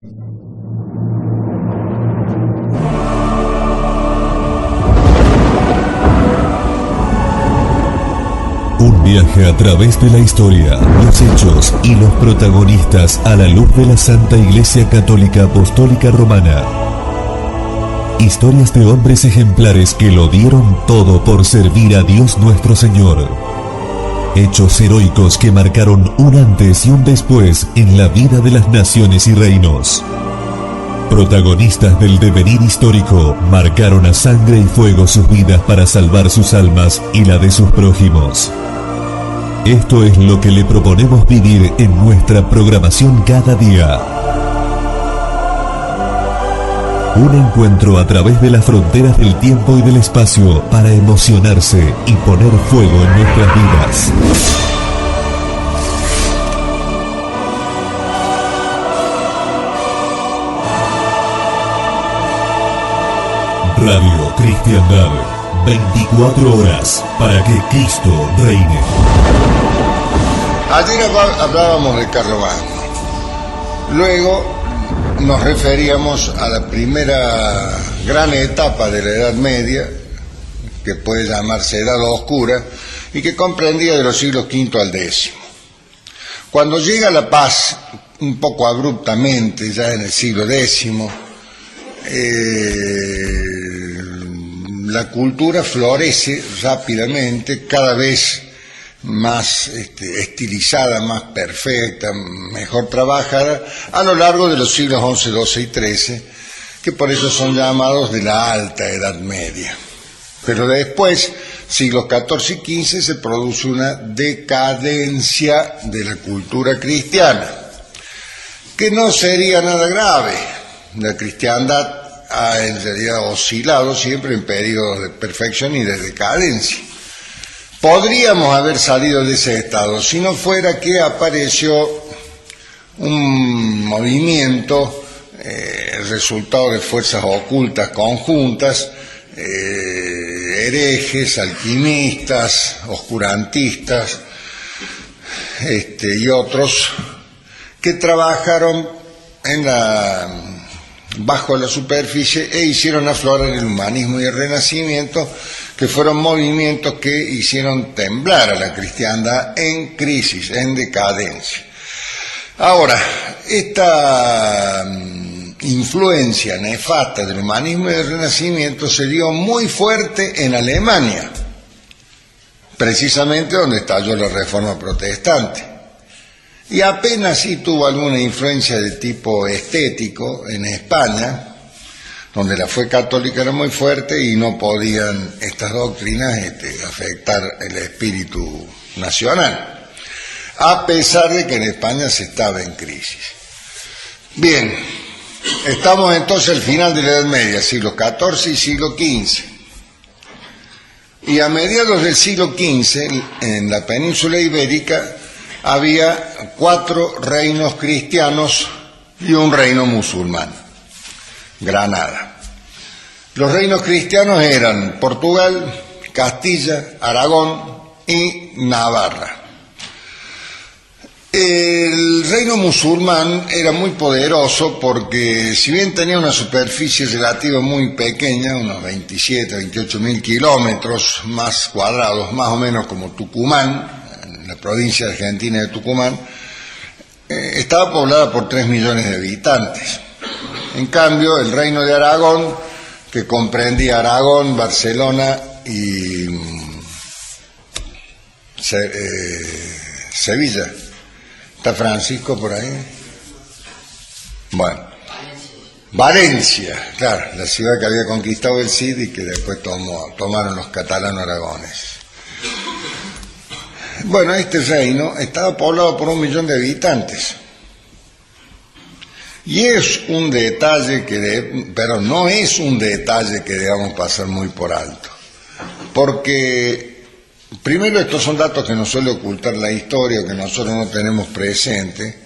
Un viaje a través de la historia, los hechos y los protagonistas a la luz de la Santa Iglesia Católica Apostólica Romana. Historias de hombres ejemplares que lo dieron todo por servir a Dios nuestro Señor. Hechos heroicos que marcaron un antes y un después en la vida de las naciones y reinos. Protagonistas del devenir histórico, marcaron a sangre y fuego sus vidas para salvar sus almas y la de sus prójimos. Esto es lo que le proponemos vivir en nuestra programación cada día. Un encuentro a través de las fronteras del tiempo y del espacio para emocionarse y poner fuego en nuestras vidas. Radio Cristiandad, 24 horas para que Cristo reine. Ayer hablábamos de Carlomagno. Luego nos referíamos a la primera gran etapa de la Edad Media, que puede llamarse Edad Oscura, y que comprendía de los siglos V al X. Cuando llega la paz, un poco abruptamente, ya en el siglo X, la cultura florece rápidamente, cada vez más estilizada, más perfecta, mejor trabajada, a lo largo de los siglos XI, XII y XIII, que por eso son llamados de la Alta Edad Media. Pero después, siglos XIV y XV, se produce una decadencia de la cultura cristiana, que no sería nada grave. La cristiandad ha en realidad oscilado siempre en periodos de perfección y de decadencia. Podríamos haber salido de ese estado si no fuera que apareció un movimiento, resultado de fuerzas ocultas conjuntas, herejes, alquimistas, oscurantistas, y otros que trabajaron bajo la superficie e hicieron aflorar el humanismo y el renacimiento, que fueron movimientos que hicieron temblar a la cristiandad en crisis, en decadencia. Ahora, esta influencia nefasta del humanismo y del renacimiento se dio muy fuerte en Alemania, precisamente donde estalló la Reforma Protestante. Y apenas sí tuvo alguna influencia de tipo estético en España, donde la fe católica era muy fuerte y no podían estas doctrinas afectar el espíritu nacional, a pesar de que en España se estaba en crisis. Bien, estamos entonces al final de la Edad Media, siglo XIV y siglo XV. Y a mediados del siglo XV, en la península ibérica, había 4 reinos cristianos y un reino musulmán, Granada. Los reinos cristianos eran Portugal, Castilla, Aragón y Navarra. El reino musulmán era muy poderoso porque, si bien tenía una superficie relativa muy pequeña, unos 27, 28 mil kilómetros más cuadrados, más o menos como Tucumán, la provincia argentina de Tucumán, estaba poblada por 3 millones de habitantes. En cambio, el reino de Aragón, que comprendía Aragón, Barcelona y Sevilla, ¿está Francisco por ahí? Bueno, Valencia, claro, la ciudad que había conquistado el Cid y que después tomaron los catalanos-aragones. Bueno, este reino estaba poblado por 1 millón de habitantes. Y es un detalle pero no es un detalle que debamos pasar muy por alto. Porque, primero, estos son datos que nos suele ocultar la historia, que nosotros no tenemos presente,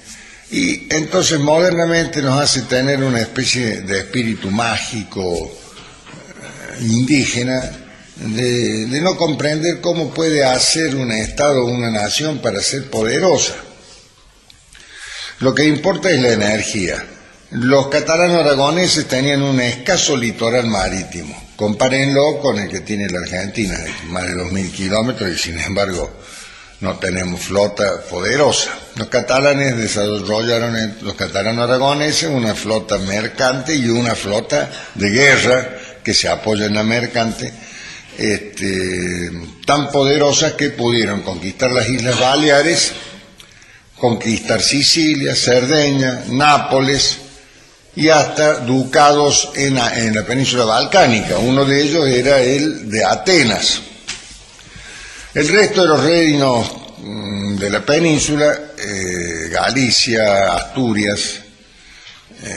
y entonces modernamente nos hace tener una especie de espíritu mágico indígena, de no comprender cómo puede hacer un Estado o una nación para ser poderosa. Lo que importa es la energía. Los catalanos aragoneses tenían un escaso litoral marítimo. Compárenlo con el que tiene la Argentina, más de 2.000 kilómetros, y sin embargo no tenemos flota poderosa. Los catalanes desarrollaron, los catalanos aragoneses, una flota mercante y una flota de guerra que se apoya en la mercante, tan poderosas que pudieron conquistar las Islas Baleares, conquistar Sicilia, Cerdeña, Nápoles y hasta ducados en la península balcánica. Uno de ellos era el de Atenas. El resto de los reinos de la península, Galicia, Asturias,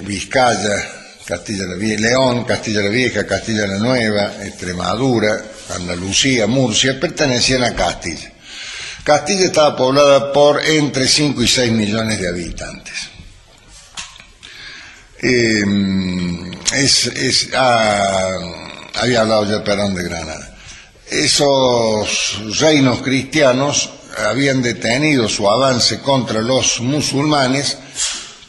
Vizcaya, León, Castilla la Vieja, Castilla la Nueva, Extremadura, Andalucía, Murcia, pertenecían a Castilla. Castilla estaba poblada por entre 5 y 6 millones de habitantes. Había hablado ya, perdón, de Granada. Esos reinos cristianos habían detenido su avance contra los musulmanes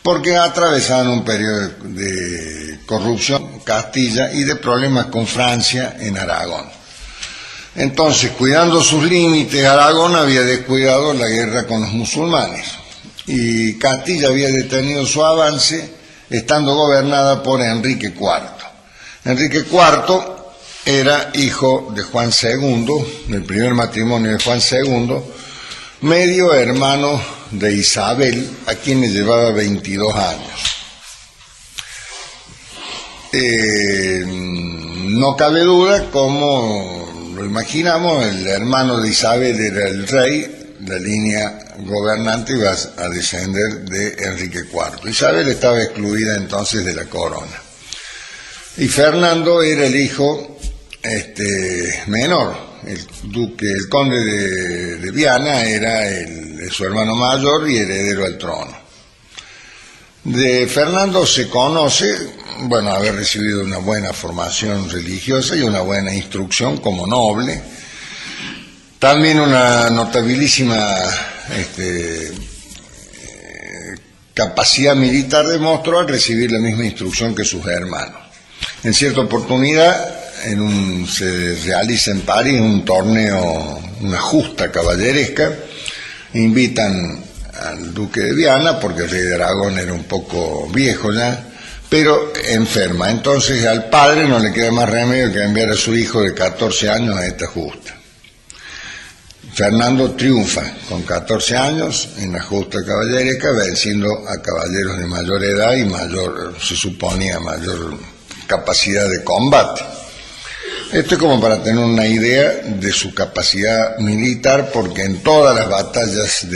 porque atravesaban un periodo de corrupción Castilla y de problemas con Francia en Aragón. Entonces, cuidando sus límites, Aragón había descuidado la guerra con los musulmanes y Castilla había detenido su avance estando gobernada por Enrique IV. Enrique IV era hijo de Juan II, del primer matrimonio de Juan II, medio hermano de Isabel, a quien le llevaba 22 años. No cabe duda, como lo imaginamos, el hermano de Isabel era el rey, la línea gobernante iba a descender de Enrique IV. Isabel estaba excluida entonces de la corona. Y Fernando era el hijo menor, el conde de Viana era su hermano mayor y heredero al trono. De Fernando se conoce, haber recibido una buena formación religiosa y una buena instrucción como noble, también una notabilísima capacidad militar demostró al recibir la misma instrucción que sus hermanos. En cierta oportunidad, se realiza en París un torneo, una justa caballeresca, invitan al duque de Viana, porque el rey de Aragón era un poco viejo ya, pero enferma. Entonces al padre no le queda más remedio que enviar a su hijo de 14 años a esta justa. Fernando triunfa con 14 años en la justa caballeresca, venciendo a caballeros de mayor edad y se suponía mayor capacidad de combate. Esto es como para tener una idea de su capacidad militar, porque en todas las batallas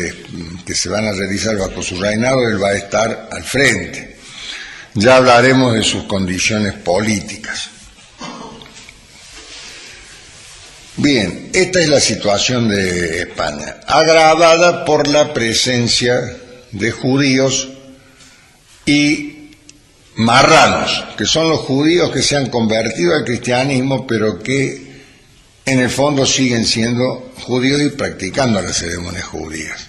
que se van a realizar bajo su reinado, él va a estar al frente. Ya hablaremos de sus condiciones políticas. Bien, esta es la situación de España, agravada por la presencia de judíos y marranos, que son los judíos que se han convertido al cristianismo, pero que en el fondo siguen siendo judíos y practicando las ceremonias judías.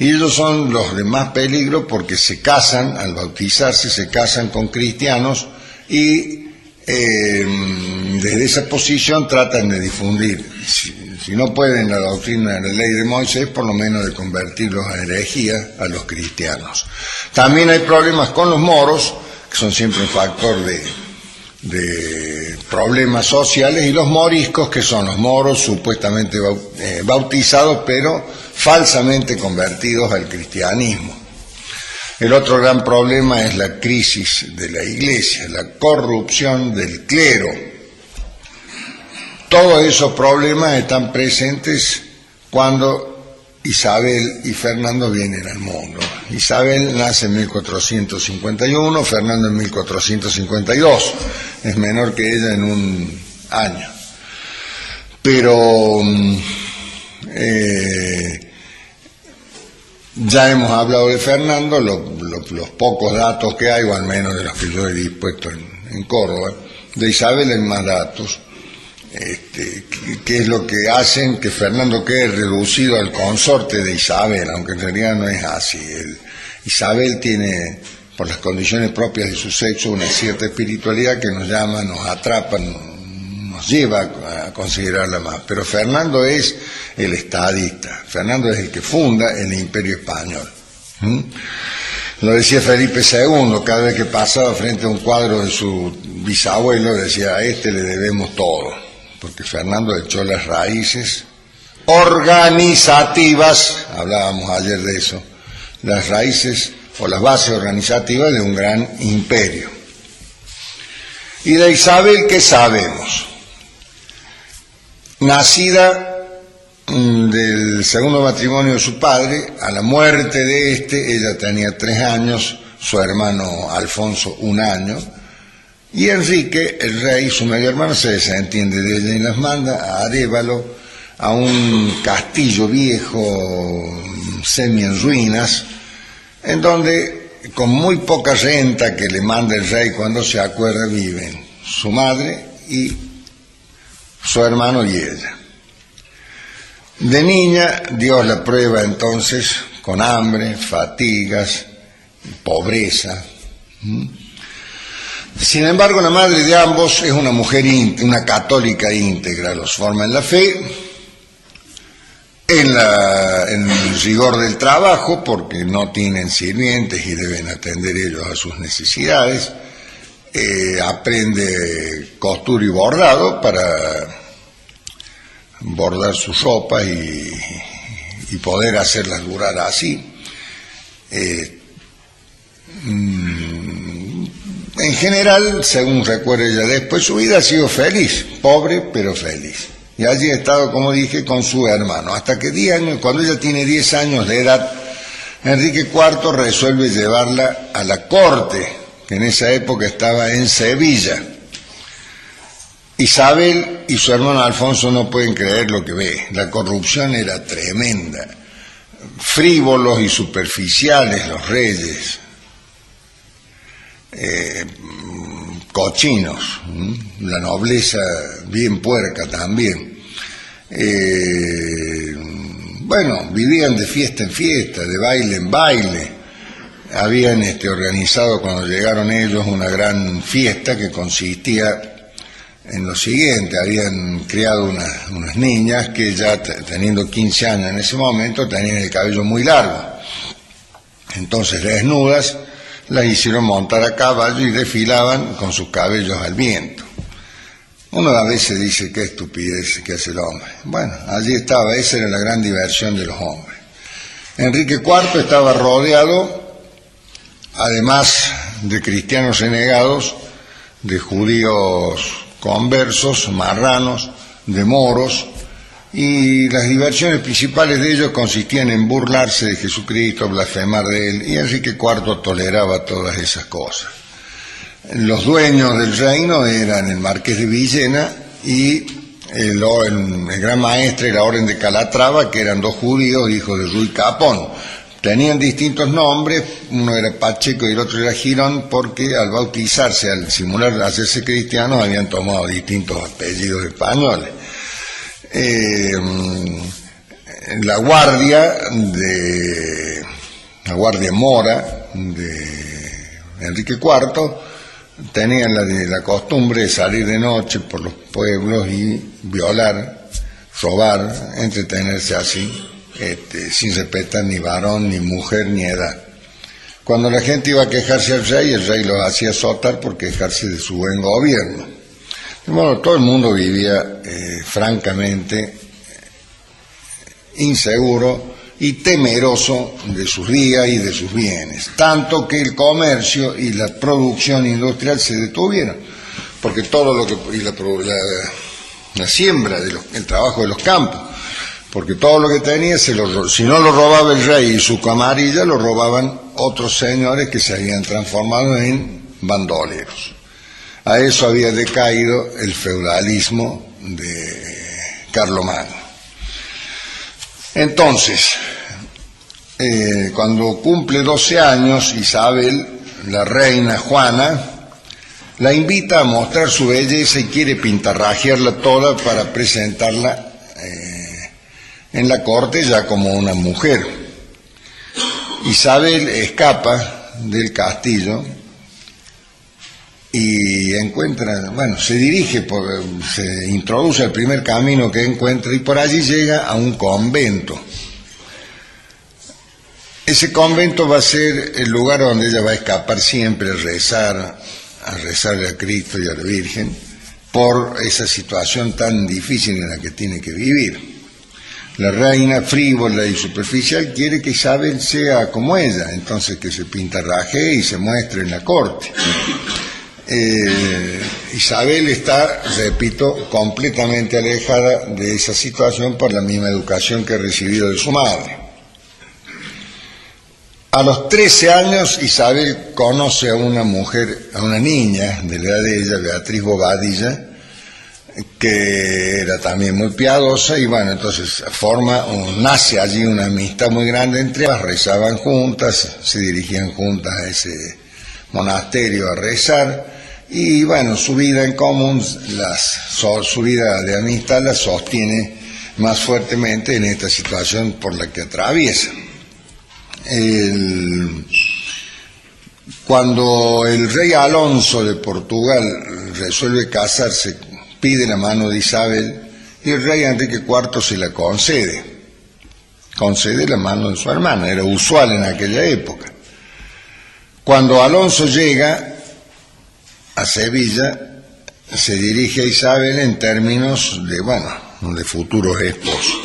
Y ellos son los de más peligro porque se casan, al bautizarse, se casan con cristianos y desde esa posición tratan de difundir, si no pueden la doctrina de la ley de Moisés, por lo menos de convertirlos a herejía a los cristianos. También hay problemas con los moros, que son siempre un factor de problemas sociales, y los moriscos, que son los moros supuestamente bautizados, pero falsamente convertidos al cristianismo. El otro gran problema es la crisis de la Iglesia, la corrupción del clero. Todos esos problemas están presentes cuando Isabel y Fernando vienen al mundo. Isabel nace en 1451, Fernando en 1452, es menor que ella en un año. Pero ya hemos hablado de Fernando, los pocos datos que hay, o al menos de los que yo he dispuesto en Córdoba. De Isabel hay más datos, que es lo que hacen que Fernando quede reducido al consorte de Isabel, aunque en realidad no es así. Isabel tiene por las condiciones propias de su sexo, una cierta espiritualidad que nos llama, nos atrapa, nos lleva a considerarla más. Pero Fernando es el estadista, Fernando es el que funda el Imperio Español. Lo decía Felipe II, cada vez que pasaba frente a un cuadro de su bisabuelo, decía: a este le debemos todo, porque Fernando echó las raíces organizativas, hablábamos ayer de eso, las raíces o las bases organizativas de un gran imperio. Y de Isabel, ¿qué sabemos? Nacida del segundo matrimonio de su padre, a la muerte de este, ella tenía 3 años, su hermano Alfonso 1 año, y Enrique, el rey, su medio hermano, se desentiende de ella y las manda a Arévalo, a un castillo viejo, semi en ruinas, en donde, con muy poca renta que le manda el rey cuando se acuerda, viven su madre y su hermano y ella. De niña, Dios la prueba entonces con hambre, fatigas, pobreza. Sin embargo, la madre de ambos es una mujer una católica íntegra, los forma en la fe, en el rigor del trabajo, porque no tienen sirvientes y deben atender ellos a sus necesidades. Aprende costura y bordado para bordar sus ropas y poder hacerlas durar así. En general, según recuerda ella después, su vida ha sido feliz, pobre pero feliz. Y allí ha estado, como dije, con su hermano, hasta que 10 años, cuando ella tiene 10 años de edad, Enrique IV resuelve llevarla a la corte, que en esa época estaba en Sevilla. Isabel y su hermano Alfonso no pueden creer lo que ve. La corrupción era tremenda. Frívolos y superficiales los reyes. Cochinos. La nobleza bien puerca también. Bueno, vivían de fiesta en fiesta, de baile en baile. Habían organizado, cuando llegaron ellos, una gran fiesta que consistía en lo siguiente: habían criado unas niñas que ya teniendo 15 años en ese momento tenían el cabello muy largo. Entonces, desnudas, las hicieron montar a caballo y desfilaban con sus cabellos al viento. Uno a veces dice: qué estupidez que hace el hombre. Bueno, allí estaba, esa era la gran diversión de los hombres. Enrique IV estaba rodeado, además de cristianos renegados, de judíos conversos, marranos, de moros, y las diversiones principales de ellos consistían en burlarse de Jesucristo, blasfemar de él, y Enrique IV toleraba todas esas cosas. Los dueños del reino eran el marqués de Villena y el gran maestre de la orden de Calatrava, que eran 2 judíos, hijos de Ruy Capón. Tenían distintos nombres, uno era Pacheco y el otro era Girón, porque al bautizarse, al simular hacerse cristianos, habían tomado distintos apellidos españoles. La guardia mora de Enrique IV tenían la costumbre de salir de noche por los pueblos y violar, robar, entretenerse así, sin respetar ni varón, ni mujer, ni edad. Cuando la gente iba a quejarse al rey, el rey los hacía azotar por quejarse de su buen gobierno. De modo, todo el mundo vivía francamente inseguro y temeroso de sus días y de sus bienes, tanto que el comercio y la producción industrial se detuvieron, porque todo lo que la siembra, el trabajo de los campos, porque todo lo que tenía, si no lo robaba el rey y su camarilla, lo robaban otros señores que se habían transformado en bandoleros. A eso había decaído el feudalismo de Carlomagno. Entonces, cuando cumple 12 años, Isabel, la reina Juana, la invita a mostrar su belleza y quiere pintarrajearla toda para presentarla en la corte ya como una mujer. Isabel escapa del castillo y encuentra, se dirige, se introduce al primer camino que encuentra y por allí llega a un convento. Ese convento va a ser el lugar donde ella va a escapar siempre a rezarle a Cristo y a la Virgen por esa situación tan difícil en la que tiene que vivir. La reina, frívola y superficial, quiere que Isabel sea como ella, entonces que se pintarrajee y se muestre en la corte. Isabel está, repito, completamente alejada de esa situación por la misma educación que ha recibido de su madre. A los 13 años Isabel conoce a una mujer, a una niña de la edad de ella, Beatriz Bobadilla, que era también muy piadosa y entonces nace allí una amistad muy grande entre ellas, rezaban juntas, se dirigían juntas a ese monasterio a rezar y su vida en común, su vida de amistad la sostiene más fuertemente en esta situación por la que atraviesa. Cuando el rey Alonso de Portugal resuelve casarse, pide la mano de Isabel y el rey Enrique IV se la concede la mano de su hermana, era usual en aquella época. Cuando Alonso llega a Sevilla, se dirige a Isabel en términos de futuros esposos.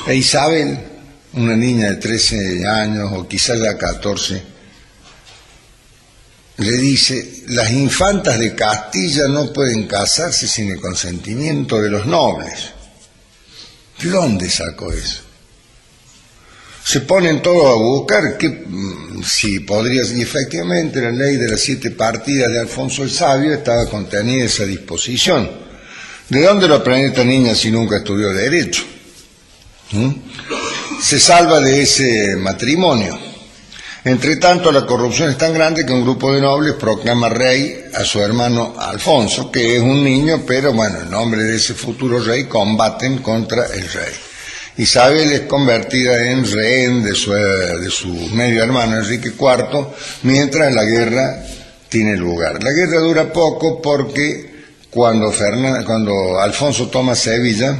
E Isabel, una niña de 13 años o quizás ya 14, le dice: las infantas de Castilla no pueden casarse sin el consentimiento de los nobles. ¿De dónde sacó eso? Se ponen todos a buscar si podría, y efectivamente la ley de las 7 partidas de Alfonso el Sabio estaba contenida esa disposición. ¿De dónde lo aprendió esta niña si nunca estudió derecho? Se salva de ese matrimonio. Entre tanto, la corrupción es tan grande que un grupo de nobles proclama rey a su hermano Alfonso, que es un niño, pero en nombre de ese futuro rey combaten contra el rey. Isabel es convertida en rehén de su medio hermano Enrique IV, mientras la guerra tiene lugar. La guerra dura poco porque cuando Alfonso toma Sevilla,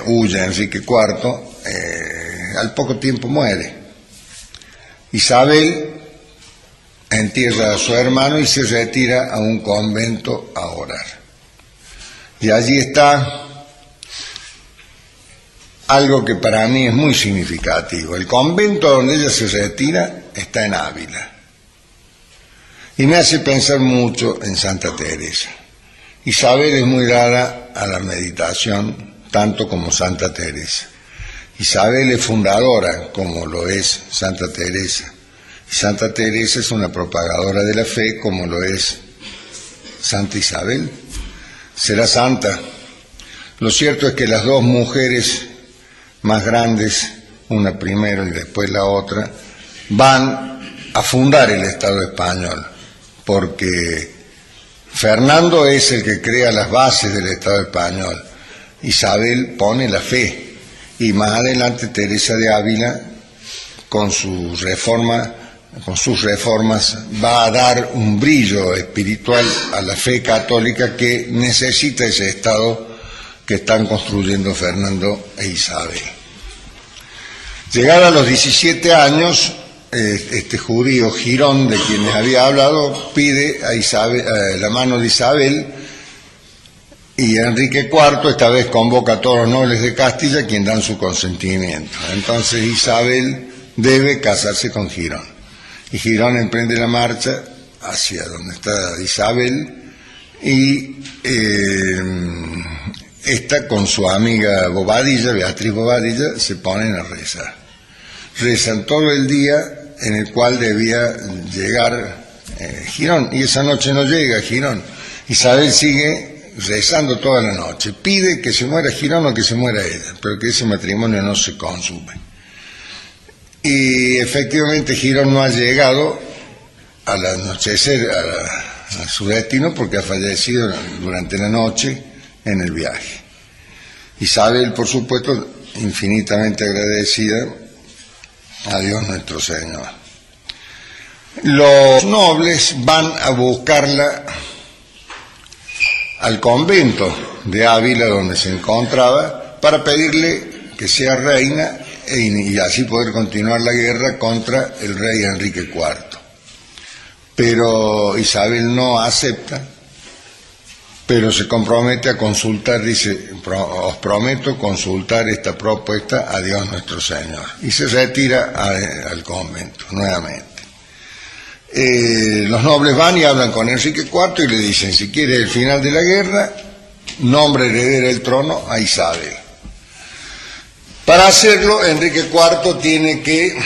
huye Enrique IV, al poco tiempo muere. Isabel entierra a su hermano y se retira a un convento a orar. Y allí está algo que para mí es muy significativo. El convento donde ella se retira está en Ávila. Y me hace pensar mucho en Santa Teresa. Isabel es muy dada a la meditación, tanto como Santa Teresa. Isabel es fundadora, como lo es Santa Teresa. Y Santa Teresa es una propagadora de la fe, como lo es Santa Isabel. Será santa. Lo cierto es que las dos mujeres más grandes, una primero y después la otra, van a fundar el Estado español, porque Fernando es el que crea las bases del Estado español, Isabel pone la fe, y más adelante Teresa de Ávila, con sus reformas, va a dar un brillo espiritual a la fe católica que necesita ese Estado que están construyendo Fernando e Isabel. Llegada a los 17 años, este judío Girón, de quienes había hablado, pide a la mano de Isabel, y Enrique IV esta vez convoca a todos los nobles de Castilla, quien dan su consentimiento. Entonces Isabel debe casarse con Girón, y Girón emprende la marcha hacia donde está Isabel, y esta con su amiga Bobadilla, Beatriz Bobadilla, se ponen a rezar. Rezan todo el día en el cual debía llegar Girón, y esa noche no llega Girón. Isabel sigue rezando toda la noche, pide que se muera Girón o que se muera ella, pero que ese matrimonio no se consume. Y efectivamente Girón no ha llegado al anochecer a su destino, porque ha fallecido durante la noche en el viaje. Isabel, por supuesto, infinitamente agradecida a Dios nuestro Señor. Los nobles van a buscarla al convento de Ávila, donde se encontraba, para pedirle que sea reina y así poder continuar la guerra contra el rey Enrique IV. Pero Isabel no acepta, pero se compromete a consultar, dice, os prometo consultar esta propuesta a Dios nuestro Señor, y se retira al convento nuevamente. Los nobles van y hablan con Enrique IV y le dicen, si quiere el final de la guerra, nombre heredera del trono a Isabel. Para hacerlo, Enrique IV tiene que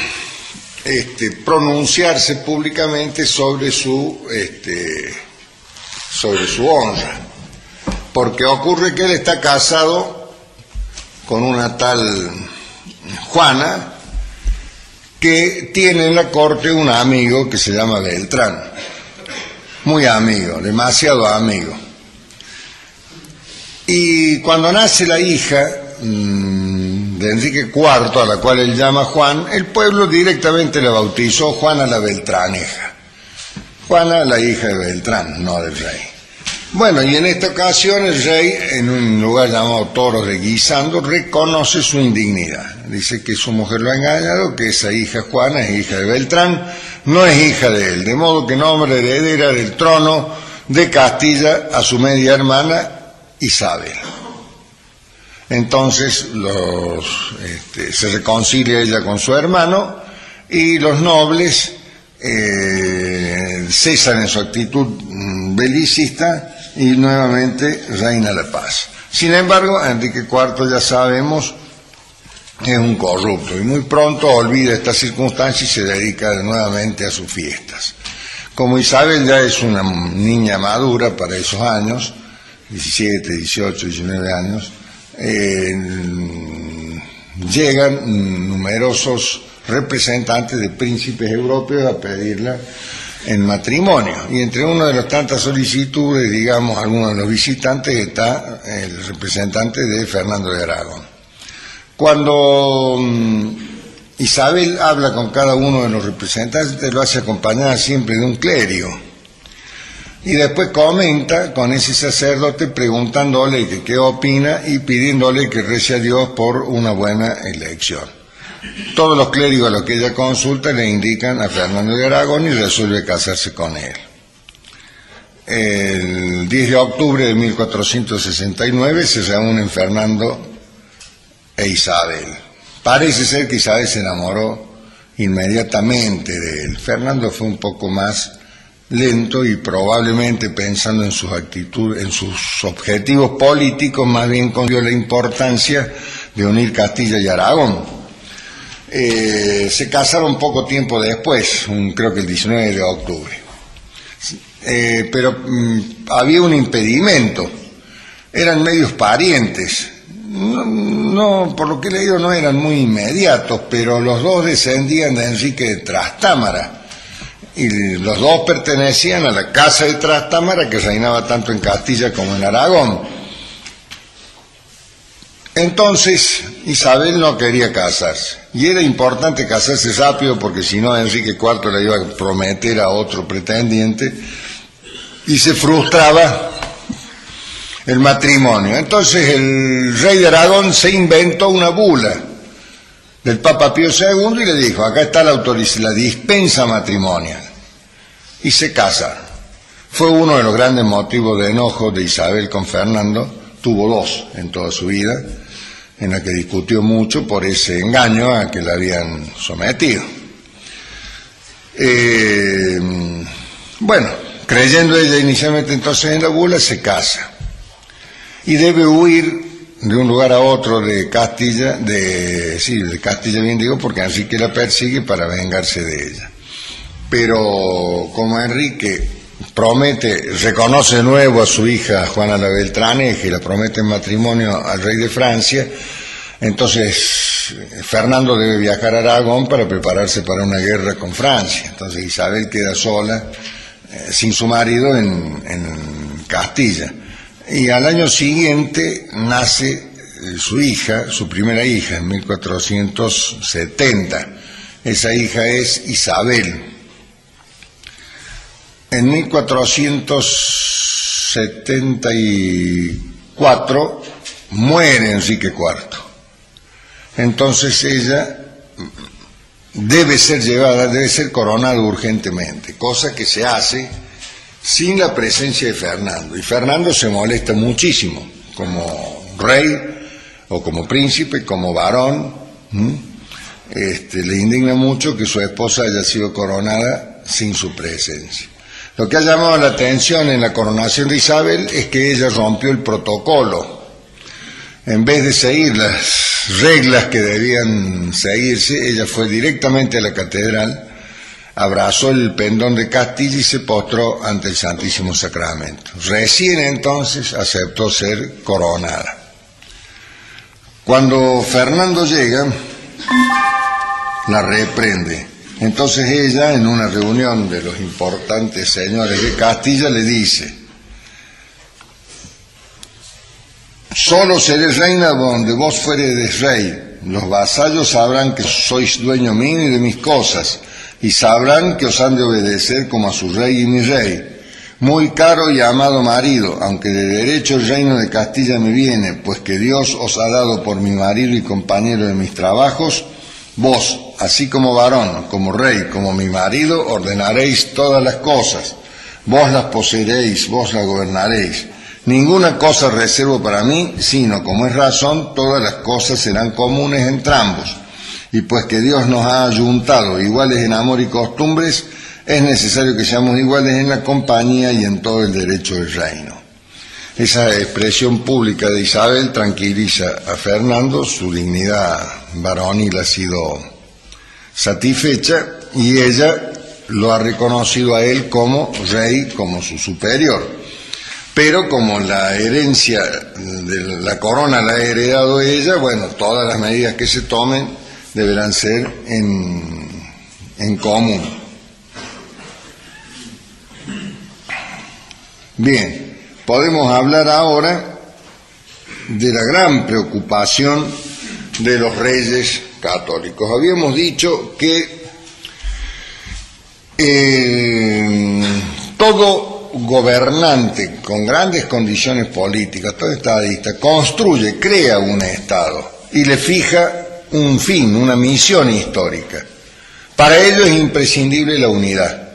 pronunciarse públicamente sobre su honra, porque ocurre que él está casado con una tal Juana, que tiene en la corte un amigo que se llama Beltrán, muy amigo, demasiado amigo. Y cuando nace la hija de Enrique IV, a la cual él llama Juan, el pueblo directamente la bautizó Juana la Beltraneja. Juana, la hija de Beltrán, no del rey. Bueno, y en esta ocasión el rey, en un lugar llamado Toros de Guisando, reconoce su indignidad. Dice que su mujer lo ha engañado, que esa hija Juana es hija de Beltrán, no es hija de él, de modo que nombra heredera del trono de Castilla a su media hermana Isabel. Entonces se reconcilia ella con su hermano y los nobles cesan en su actitud belicista y nuevamente reina la paz. Sin embargo, Enrique IV, ya sabemos, es un corrupto y muy pronto olvida esta circunstancia y se dedica nuevamente a sus fiestas. Como Isabel ya es una niña madura para esos años, 17, 18, 19 años, llegan numerosos representantes de príncipes europeos a pedirla en matrimonio, y entre una de las tantas solicitudes, digamos, algunos de los visitantes, está el representante de Fernando de Aragón. Cuando Isabel habla con cada uno de los representantes, lo hace acompañada siempre de un clérigo, y después comenta con ese sacerdote preguntándole que qué opina y pidiéndole que rece a Dios por una buena elección. Todos los clérigos a los que ella consulta le indican a Fernando de Aragón y resuelve casarse con él. El 10 de octubre de 1469 se reúnen Fernando e Isabel. Parece ser que Isabel se enamoró inmediatamente de él. Fernando fue un poco más lento y probablemente, pensando en sus actitudes, en sus objetivos políticos, más bien conoció la importancia de unir Castilla y Aragón. Se casaron poco tiempo después, creo que el 19 de octubre. Pero había un impedimento, eran medios parientes. No, por lo que he leído no eran muy inmediatos, pero los dos descendían de Enrique de Trastámara. Y los dos pertenecían a la casa de Trastámara, que reinaba tanto en Castilla como en Aragón. Entonces Isabel no quería casarse, y era importante casarse rápido porque si no Enrique IV le iba a prometer a otro pretendiente y se frustraba el matrimonio. Entonces el rey de Aragón se inventó una bula del Papa Pío II y le dijo, acá está la dispensa matrimonial, y se casaron. Fue uno de los grandes motivos de enojo de Isabel con Fernando. Tuvo dos en toda su vida, en la que discutió mucho por ese engaño a que la habían sometido. Bueno, creyendo ella inicialmente entonces en la bula, se casa y debe huir de un lugar a otro de Castilla, de Castilla bien digo, porque Enrique la persigue para vengarse de ella. Pero como Enrique reconoce de nuevo a su hija Juana la Beltraneja y la promete en matrimonio al rey de Francia, entonces Fernando debe viajar a Aragón para prepararse para una guerra con Francia. Entonces Isabel queda sola, sin su marido, en Castilla. Y al año siguiente nace su hija, su primera hija, en 1470. Esa hija es Isabel. En 1474 muere Enrique IV. Entonces ella debe ser coronada urgentemente, cosa que se hace sin la presencia de Fernando. Y Fernando se molesta muchísimo, como rey o como príncipe, como varón. Le indigna mucho que su esposa haya sido coronada sin su presencia. Lo que ha llamado la atención en la coronación de Isabel es que ella rompió el protocolo. En vez de seguir las reglas que debían seguirse, ella fue directamente a la catedral, abrazó el pendón de Castilla y se postró ante el Santísimo Sacramento. Recién entonces aceptó ser coronada. Cuando Fernando llega, la reprende. Entonces ella, en una reunión de los importantes señores de Castilla, le dice: solo seré reina donde vos fueredes rey. Los vasallos sabrán que sois dueño mío y de mis cosas, y sabrán que os han de obedecer como a su rey y mi rey. Muy caro y amado marido, aunque de derecho el reino de Castilla me viene, pues que Dios os ha dado por mi marido y compañero de mis trabajos, vos, así como varón, como rey, como mi marido, ordenaréis todas las cosas. Vos las poseeréis, vos las gobernaréis. Ninguna cosa reservo para mí, sino, como es razón, todas las cosas serán comunes entre ambos. Y pues que Dios nos ha ayuntado iguales en amor y costumbres, es necesario que seamos iguales en la compañía y en todo el derecho del reino. Esa expresión pública de Isabel tranquiliza a Fernando, su dignidad varonil ha sido satisfecha y ella lo ha reconocido a él como rey, como su superior. Pero como la herencia de la corona la ha heredado ella, bueno, todas las medidas que se tomen deberán ser en común. Bien. Podemos hablar ahora de la gran preocupación de los reyes católicos. Habíamos dicho que todo gobernante con grandes condiciones políticas, todo estadista, construye, crea un Estado y le fija un fin, una misión histórica. Para ello es imprescindible la unidad.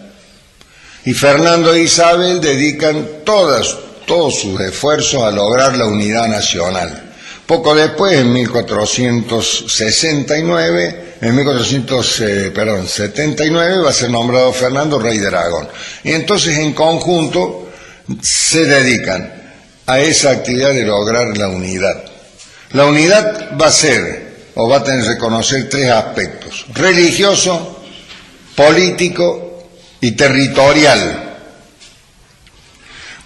Y Fernando e Isabel dedican todos sus esfuerzos a lograr la unidad nacional. Poco después, en 1479, va a ser nombrado Fernando rey de Aragón. Y entonces en conjunto se dedican a esa actividad de lograr la unidad. La unidad va a ser, o va a tener que reconocer tres aspectos: religioso, político y territorial.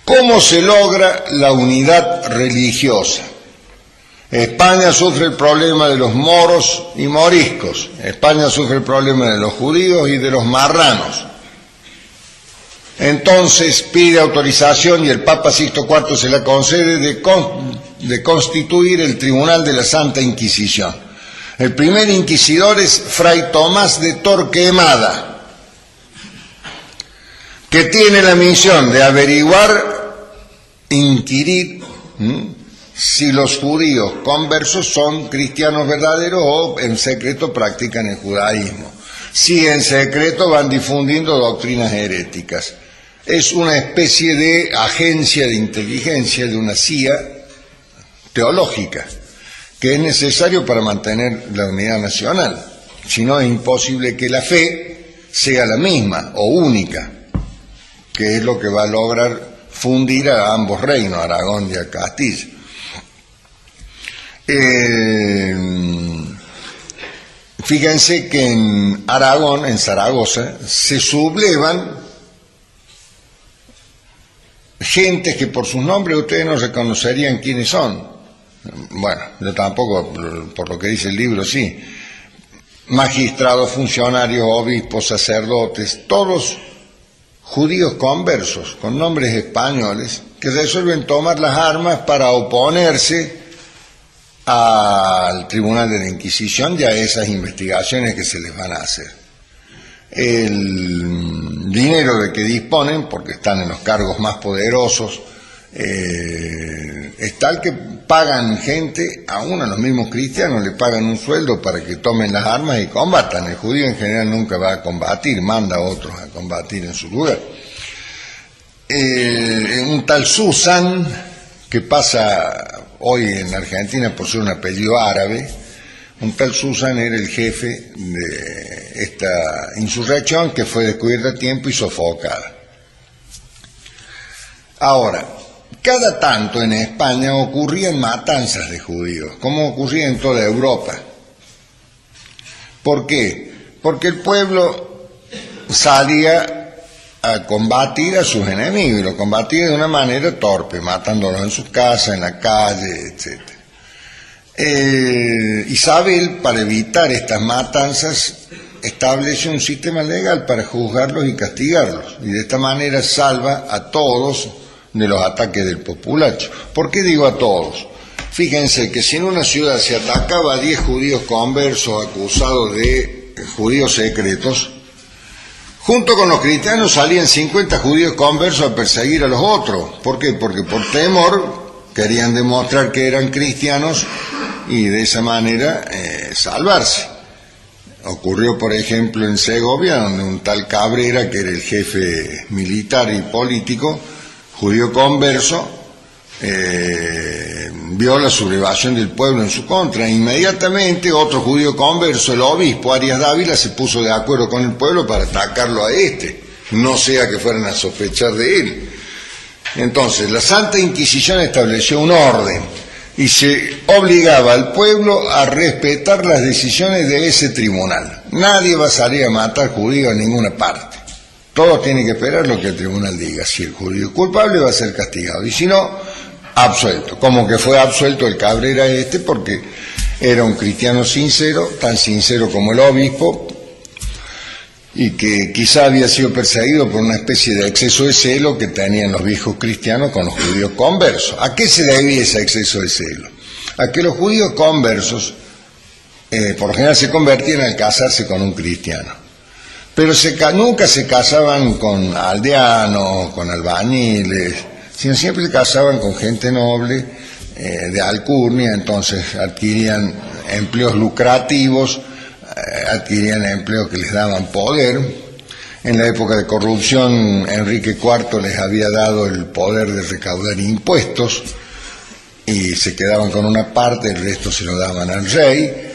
¿Cómo se logra la unidad religiosa? España sufre el problema de los moros y moriscos. España sufre el problema de los judíos y de los marranos. Entonces pide autorización, y el Papa Sixto IV se la concede, de constituir el Tribunal de la Santa Inquisición. El primer inquisidor es Fray Tomás de Torquemada, que tiene la misión de averiguar, inquirir, si los judíos conversos son cristianos verdaderos o en secreto practican el judaísmo, si en secreto van difundiendo doctrinas heréticas. Es una especie de agencia de inteligencia, de una CIA teológica, que es necesario para mantener la unidad nacional. Si no, es imposible que la fe sea la misma o única, que es lo que va a lograr fundir a ambos reinos, a Aragón y a Castilla. Fíjense que en Aragón, en Zaragoza, se sublevan gentes que por sus nombres ustedes no reconocerían quiénes son. Bueno, yo tampoco, por lo que dice el libro, sí. Magistrados, funcionarios, obispos, sacerdotes, todos judíos conversos, con nombres españoles, que resuelven tomar las armas para oponerse al Tribunal de la Inquisición y a esas investigaciones que se les van a hacer. dinero de que disponen, porque están en los cargos más poderosos, es tal que pagan gente, aún a los mismos cristianos le pagan un sueldo para que tomen las armas y combatan. El judío en general nunca va a combatir, manda a otros a combatir en su lugar. Un tal Susan, que pasa hoy en Argentina por ser un apellido árabe, un tal Susan era el jefe de esta insurrección que fue descubierta a tiempo y sofocada. Ahora, cada tanto en España ocurrían matanzas de judíos, como ocurría en toda Europa. ¿Por qué? Porque el pueblo salía a combatir a sus enemigos, y lo combatía de una manera torpe, matándolos en sus casas, en la calle, etc. Isabel, para evitar estas matanzas, establece un sistema legal para juzgarlos y castigarlos, y de esta manera salva a todos de los ataques del populacho. ¿Por qué digo a todos? Fíjense que si en una ciudad se atacaba a 10 judíos conversos acusados de judíos secretos, junto con los cristianos salían 50 judíos conversos a perseguir a los otros. ¿Por qué? Porque por temor querían demostrar que eran cristianos y de esa manera salvarse. Ocurrió, por ejemplo, en Segovia, donde un tal Cabrera, que era el jefe militar y político, judío converso, vio la sublevación del pueblo en su contra. Inmediatamente otro judío converso, el obispo Arias Dávila, se puso de acuerdo con el pueblo para atacarlo a este, no sea que fueran a sospechar de él. Entonces la Santa Inquisición estableció un orden y se obligaba al pueblo a respetar las decisiones de ese tribunal. Nadie va a salir a matar judíos en ninguna parte. Todos tienen que esperar lo que el tribunal diga. Si el judío es culpable, va a ser castigado, y si no, absuelto. Como que fue absuelto el Cabrera porque era un cristiano sincero, tan sincero como el obispo, y que quizá había sido perseguido por una especie de exceso de celo que tenían los viejos cristianos con los judíos conversos. ¿A qué se debía ese exceso de celo? A que los judíos conversos, por lo general, se convertían al casarse con un cristiano. Pero nunca se casaban con aldeanos, con albañiles, sino siempre se casaban con gente noble, de alcurnia. Entonces adquirían empleos lucrativos, adquirían empleos que les daban poder. En la época de corrupción, Enrique IV les había dado el poder de recaudar impuestos, y se quedaban con una parte, el resto se lo daban al rey,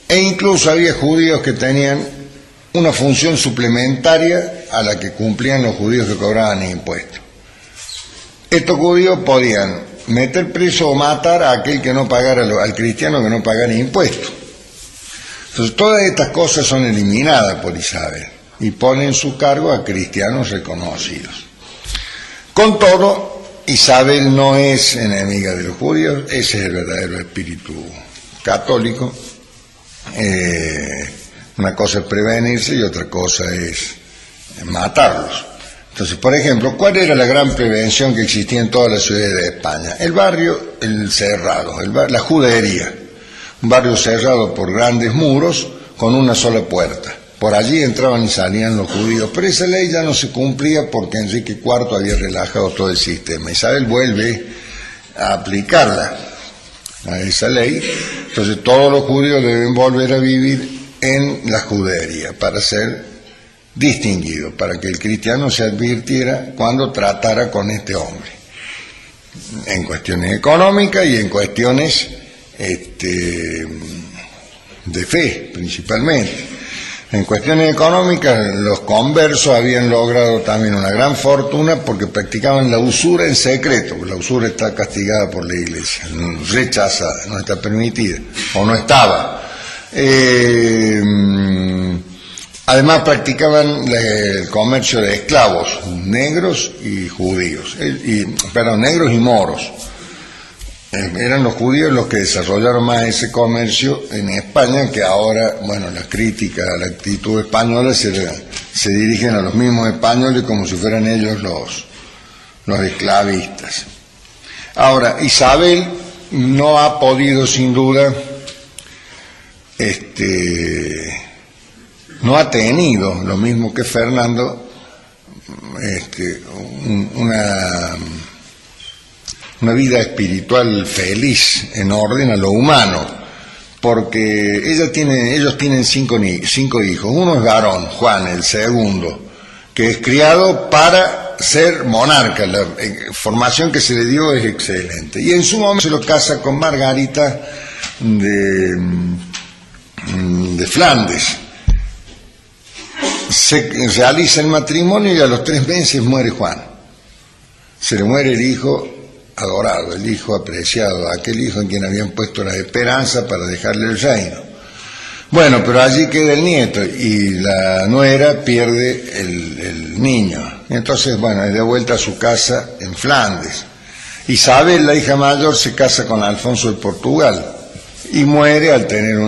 e incluso había judíos que tenían una función suplementaria a la que cumplían los judíos que cobraban impuestos. Estos judíos podían meter preso o matar a aquel que no pagara, al cristiano que no pagara impuestos. Entonces todas estas cosas son eliminadas por Isabel y pone en su cargo a cristianos reconocidos. Con todo, Isabel no es enemiga de los judíos. Ese es el verdadero espíritu católico. Una cosa es prevenirse y otra cosa es matarlos. Entonces, por ejemplo, ¿cuál era la gran prevención que existía en todas las ciudades de España? El barrio, el cerrado, la judería. Un barrio cerrado por grandes muros con una sola puerta. Por allí entraban y salían los judíos, pero esa ley ya no se cumplía porque Enrique IV había relajado todo el sistema. Isabel vuelve a aplicarla, a esa ley. Entonces todos los judíos deben volver a vivir en la judería para ser distinguido, para que el cristiano se advirtiera cuando tratara con este hombre, en cuestiones económicas y en cuestiones de fe principalmente. En cuestiones económicas, los conversos habían logrado también una gran fortuna porque practicaban la usura en secreto. La usura está castigada por la Iglesia, rechazada, no está permitida, o no estaba. Además practicaban el comercio de esclavos, negros y judíos, negros y moros. Eran los judíos los que desarrollaron más ese comercio en España, que ahora, bueno, las críticas a la actitud española se dirigen a los mismos españoles como si fueran ellos los esclavistas. Ahora, Isabel no ha podido, sin duda, no ha tenido, lo mismo que Fernando, una vida espiritual feliz, en orden a lo humano, porque ellos tienen cinco hijos. Uno es varón, Juan, el segundo, que es criado para ser monarca. La formación que se le dio es excelente, y en su momento se lo casa con Margarita de Flandes. Se realiza el matrimonio y a los 3 meses muere Juan. Se le muere el hijo adorado, el hijo apreciado, aquel hijo en quien habían puesto las esperanzas para dejarle el reino. Bueno, pero allí queda el nieto y la nuera pierde el niño. Entonces, bueno, es de vuelta a su casa en Flandes. Isabel, la hija mayor, se casa con Alfonso de Portugal y muere al tener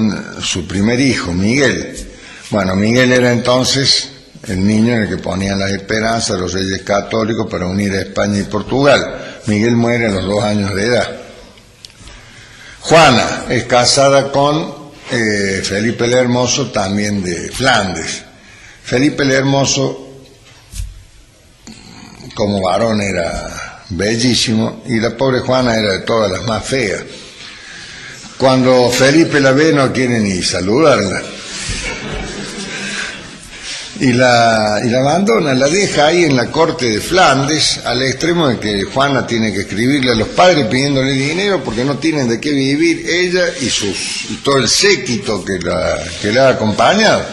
su primer hijo, Miguel. Bueno, Miguel era entonces el niño en el que ponían las esperanzas los reyes católicos para unir a España y Portugal. Miguel muere a los 2 años de edad. Juana es casada con Felipe el Hermoso, también de Flandes. Felipe el Hermoso, como varón, era bellísimo, y la pobre Juana era de todas las más feas. Cuando Felipe la ve, no quiere ni saludarla. Y la abandona, la deja ahí en la corte de Flandes, al extremo de que Juana tiene que escribirle a los padres pidiéndole dinero porque no tienen de qué vivir ella y todo el séquito que la ha acompañado.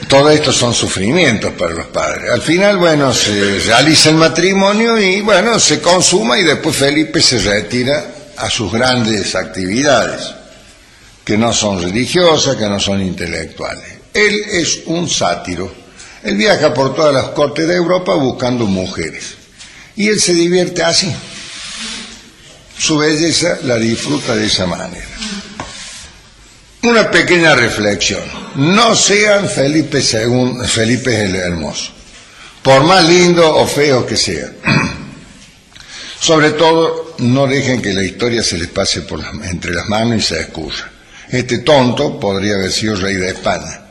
Todo esto son sufrimientos para los padres. Al final, bueno, se realiza el matrimonio y, bueno, se consuma, y después Felipe se retira a sus grandes actividades, que no son religiosas, que no son intelectuales. Él es un sátiro. Él viaja por todas las cortes de Europa buscando mujeres. Y él se divierte así. Su belleza la disfruta de esa manera. Una pequeña reflexión. No sean Felipe el Hermoso, por más lindo o feo que sea. Sobre todo, no dejen que la historia se les pase entre las manos y se escurra. Este tonto podría haber sido rey de España.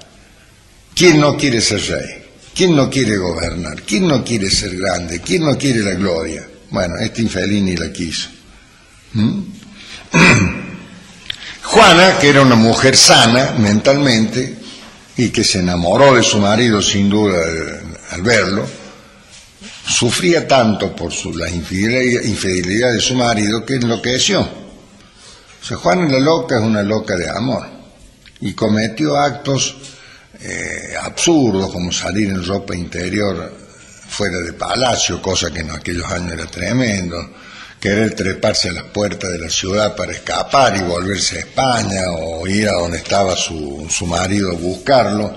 ¿Quién no quiere ser rey? ¿Quién no quiere gobernar? ¿Quién no quiere ser grande? ¿Quién no quiere la gloria? Bueno, este infeliz ni la quiso. Juana, que era una mujer sana mentalmente y que se enamoró de su marido sin duda al verlo, sufría tanto por la infidelidad de su marido que enloqueció. O sea, Juana la loca es una loca de amor y cometió actos absurdos, como salir en ropa interior fuera de palacio, cosa que en aquellos años era tremendo, querer treparse a las puertas de la ciudad para escapar y volverse a España, o ir a donde estaba su marido a buscarlo.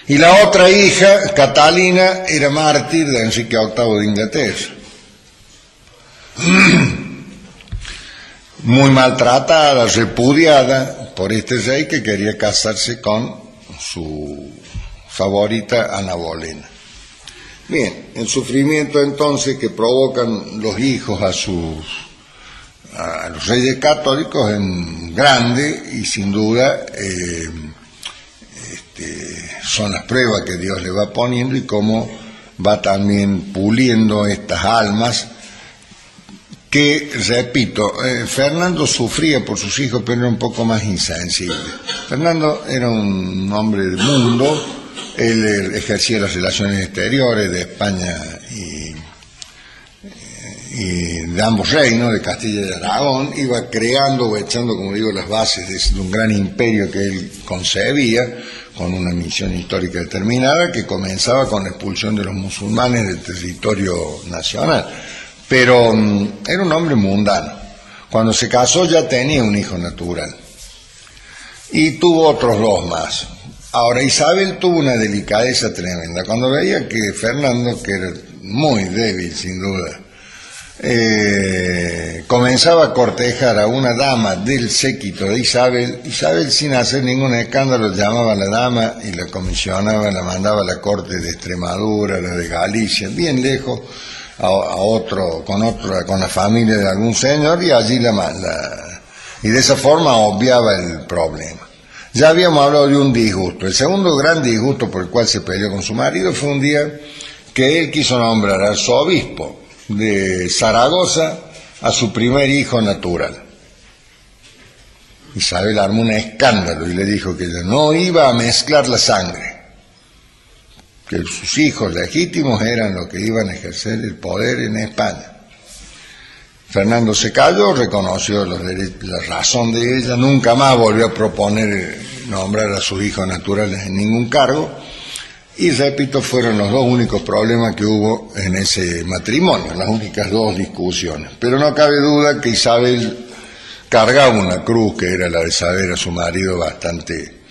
Y la otra hija, Catalina, era mártir de Enrique VIII de Inglaterra. Muy maltratada, repudiada por este rey que quería casarse con su favorita Ana Bolena. Bien, el sufrimiento entonces que provocan los hijos a los reyes católicos es grande, y sin duda son las pruebas que Dios le va poniendo y cómo va también puliendo estas almas que, repito, Fernando sufría por sus hijos, pero era un poco más insensible. Fernando era un hombre del mundo. Él ejercía las relaciones exteriores de España y de ambos reinos, de Castilla y Aragón. Iba creando o echando, como digo, las bases de un gran imperio que él concebía, con una misión histórica determinada, que comenzaba con la expulsión de los musulmanes del territorio nacional. Pero era un hombre mundano. Cuando se casó ya tenía un hijo natural y tuvo otros 2 más. Ahora, Isabel tuvo una delicadeza tremenda. Cuando veía que Fernando, que era muy débil sin duda, comenzaba a cortejar a una dama del séquito de Isabel, sin hacer ningún escándalo llamaba a la dama y la comisionaba, la mandaba a la corte de Extremadura, la de Galicia, bien lejos, con la familia de algún señor, y allí y de esa forma obviaba el problema. Ya habíamos hablado de un disgusto. El segundo gran disgusto por el cual se peleó con su marido fue un día que él quiso nombrar arzobispo de Zaragoza a su primer hijo natural. Isabel armó un escándalo y le dijo que ella no iba a mezclar la sangre, que sus hijos legítimos eran los que iban a ejercer el poder en España. Fernando se calló, reconoció la razón de ella, nunca más volvió a proponer nombrar a sus hijos naturales en ningún cargo, y repito, fueron los dos únicos problemas que hubo en ese matrimonio, las únicas dos discusiones. Pero no cabe duda que Isabel cargaba una cruz que era la de saber a su marido bastante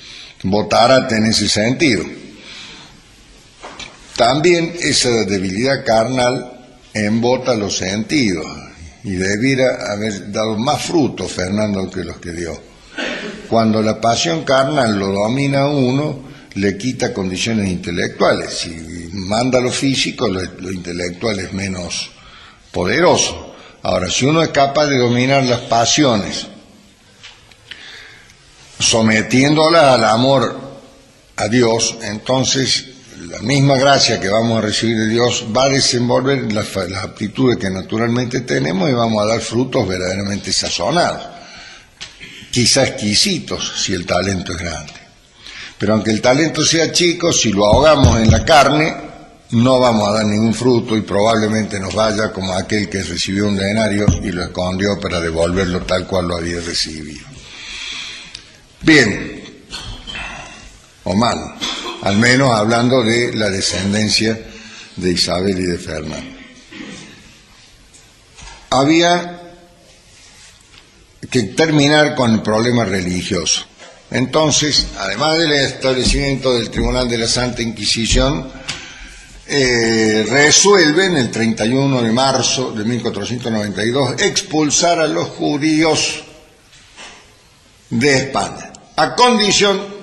botarate en ese sentido. También esa debilidad carnal embota los sentidos, y debiera haber dado más frutos Fernando que los que dio. Cuando la pasión carnal lo domina a uno, le quita condiciones intelectuales. Si manda lo físico, lo intelectual es menos poderoso. Ahora, si uno es capaz de dominar las pasiones, sometiéndolas al amor a Dios, entonces la misma gracia que vamos a recibir de Dios va a desenvolver las aptitudes que naturalmente tenemos y vamos a dar frutos verdaderamente sazonados, quizá exquisitos si el talento es grande. Pero aunque el talento sea chico, si lo ahogamos en la carne, no vamos a dar ningún fruto y probablemente nos vaya como aquel que recibió un denario y lo escondió para devolverlo tal cual lo había recibido. Bien, o mal, al menos hablando de la descendencia de Isabel y de Fernando. Había que terminar con el problema religioso. Entonces, además del establecimiento del Tribunal de la Santa Inquisición, resuelven el 31 de marzo de 1492 expulsar a los judíos de España, a condición,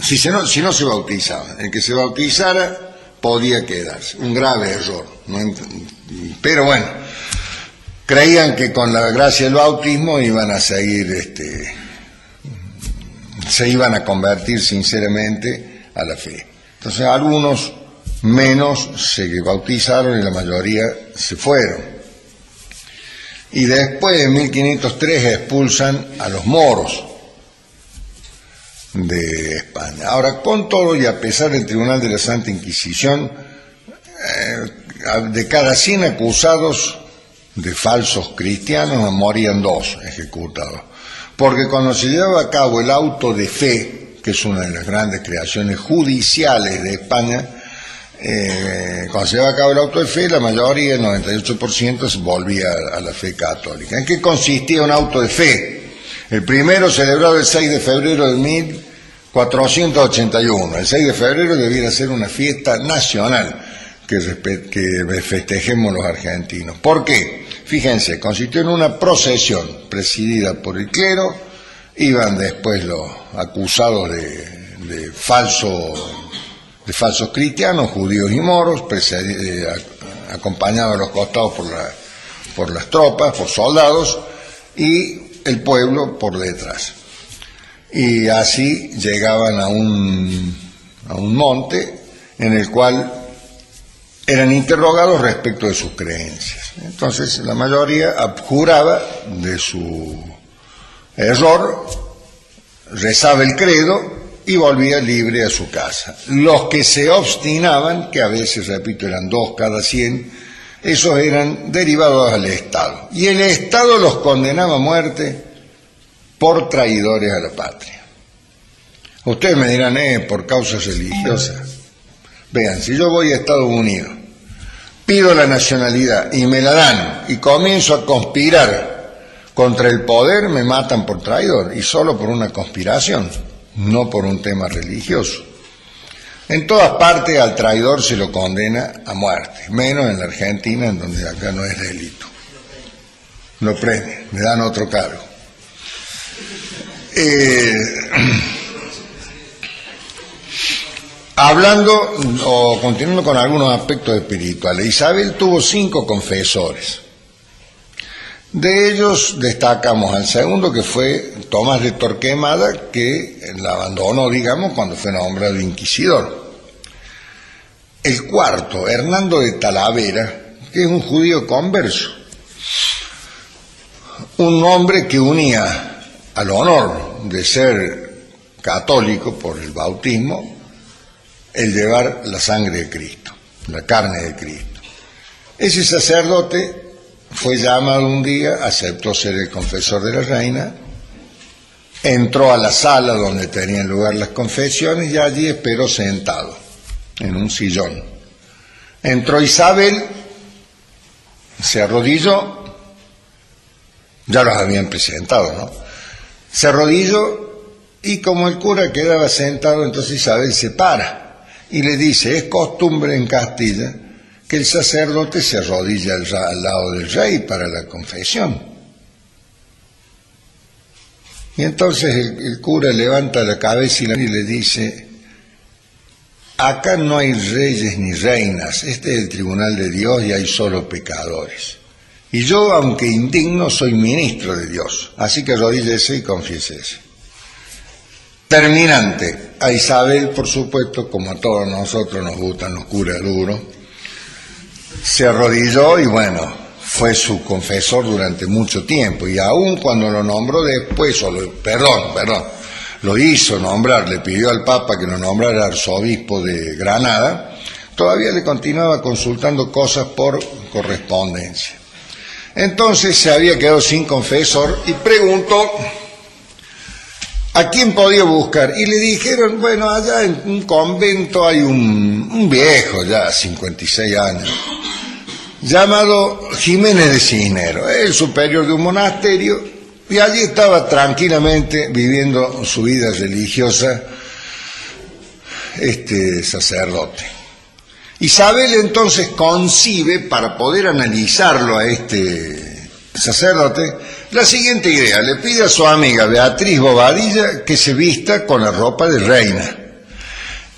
si no se bautizaban, el que se bautizara podía quedarse, un grave error, ¿no? Pero bueno, creían que con la gracia del bautismo iban a seguir, se iban a convertir sinceramente a la fe. Entonces algunos menos se bautizaron y la mayoría se fueron. Y después en 1503 expulsan a los moros de España. Ahora, con todo y a pesar del Tribunal de la Santa Inquisición, de cada 100 acusados de falsos cristianos morían 2 ejecutados. Porque cuando se llevaba a cabo el auto de fe, que es una de las grandes creaciones judiciales de España, cuando se llevaba a cabo el auto de fe, la mayoría, el 98%, se volvía a la fe católica. ¿En qué consistía un auto de fe? El primero, celebrado el 6 de febrero de 1481. El 6 de febrero debiera ser una fiesta nacional que festejemos los argentinos. ¿Por qué? Fíjense, consistió en una procesión presidida por el clero, iban después los acusados de falsos cristianos, judíos y moros, acompañados a los costados por las tropas, por soldados, y el pueblo por detrás. Y así llegaban a un monte en el cual eran interrogados respecto de sus creencias. Entonces la mayoría abjuraba de su error, rezaba el credo y volvía libre a su casa. Los que se obstinaban, que a veces, repito, eran 2 cada 100, esos eran derivados al Estado. Y el Estado los condenaba a muerte por traidores a la patria. Ustedes me dirán, por causas religiosas. Vean, si yo voy a Estados Unidos, pido la nacionalidad y me la dan y comienzo a conspirar contra el poder, me matan por traidor, y solo por una conspiración, no por un tema religioso. En todas partes al traidor se lo condena a muerte, menos en la Argentina, en donde acá no es delito. Lo premian, le dan otro cargo. Hablando o continuando con algunos aspectos espirituales, Isabel tuvo 5 confesores. De ellos destacamos al segundo, que fue Tomás de Torquemada, que la abandonó, digamos, cuando fue nombrado inquisidor. El cuarto, Hernando de Talavera, que es un judío converso, un hombre que unía al honor de ser católico por el bautismo el llevar la sangre de Cristo, la carne de Cristo. Ese sacerdote fue llamado un día, aceptó ser el confesor de la reina, entró a la sala donde tenían lugar las confesiones y allí esperó sentado en un sillón. Entró Isabel, se arrodilló, ya los habían presentado, ¿no? Se arrodilló y como el cura quedaba sentado, entonces Isabel se para y le dice: es costumbre en Castilla que el sacerdote se arrodilla al lado del rey para la confesión. Y entonces el cura levanta la cabeza y le dice: acá no hay reyes ni reinas, este es el tribunal de Dios y hay solo pecadores. Y yo, aunque indigno, soy ministro de Dios, así que arrodíllese y confiésese. Terminante, a Isabel, por supuesto, como a todos nosotros nos gustan los curas duros, se arrodilló y bueno, fue su confesor durante mucho tiempo, y aún cuando lo nombró después, lo hizo nombrar, le pidió al Papa que lo nombrara arzobispo de Granada, todavía le continuaba consultando cosas por correspondencia. Entonces se había quedado sin confesor y preguntó a quién podía buscar, y le dijeron: bueno, allá en un convento hay un viejo ya, 56 años, llamado Jiménez de Cisneros, el superior de un monasterio, y allí estaba tranquilamente viviendo su vida religiosa este sacerdote. Isabel entonces concibe, para poder analizarlo a este sacerdote, la siguiente idea: le pide a su amiga Beatriz Bobadilla que se vista con la ropa de reina,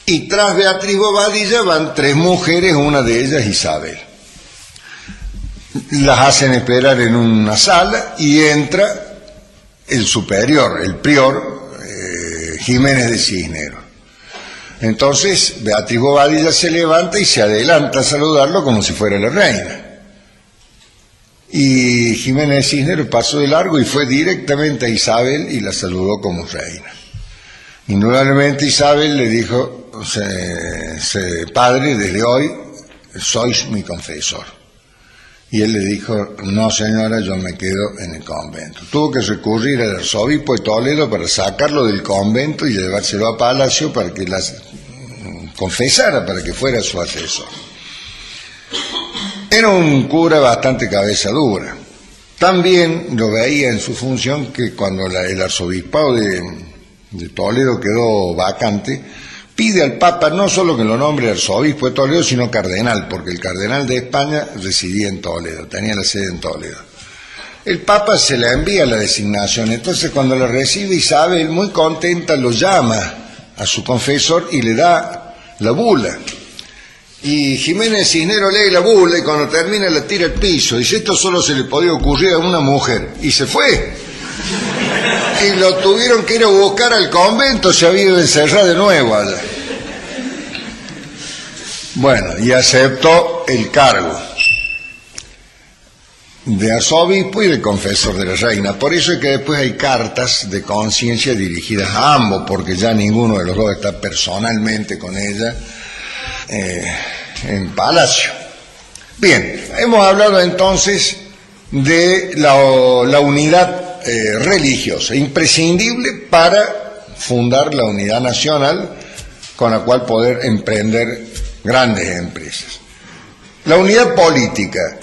y tras Beatriz Bobadilla van 3 mujeres, una de ellas Isabel. Las hacen esperar en una sala y entra el superior, el prior, Jiménez de Cisneros. Entonces Beatriz Bobadilla se levanta y se adelanta a saludarlo como si fuera la reina. Y Jiménez de Cisneros pasó de largo y fue directamente a Isabel y la saludó como reina. Indudablemente Isabel le dijo: padre, desde hoy sois mi confesor. Y él le dijo: no, señora, yo me quedo en el convento. Tuvo que recurrir al arzobispo de Toledo para sacarlo del convento y llevárselo a Palacio para que las confesara, para que fuera su asesor. Era un cura bastante cabeza dura. También lo veía en su función que cuando el arzobispado de Toledo quedó vacante, pide al Papa no solo que lo nombre arzobispo de Toledo, sino cardenal, porque el cardenal de España residía en Toledo, tenía la sede en Toledo. El Papa se le envía la designación, entonces cuando la recibe Isabel, muy contenta, lo llama a su confesor y le da la bula. Y Jiménez Cisneros lee la bula y cuando termina la tira al piso. Dice: esto solo se le podía ocurrir a una mujer. Y se fue. Y lo tuvieron que ir a buscar al convento, se había ido a encerrar de nuevo allá. Bueno, y aceptó el cargo de arzobispo y de confesor de la reina. Por eso es que después hay cartas de conciencia dirigidas a ambos, porque ya ninguno de los dos está personalmente con ella en Palacio. Bien, hemos hablado entonces de la unidad religiosa, imprescindible para fundar la unidad nacional con la cual poder emprender grandes empresas. La unidad política.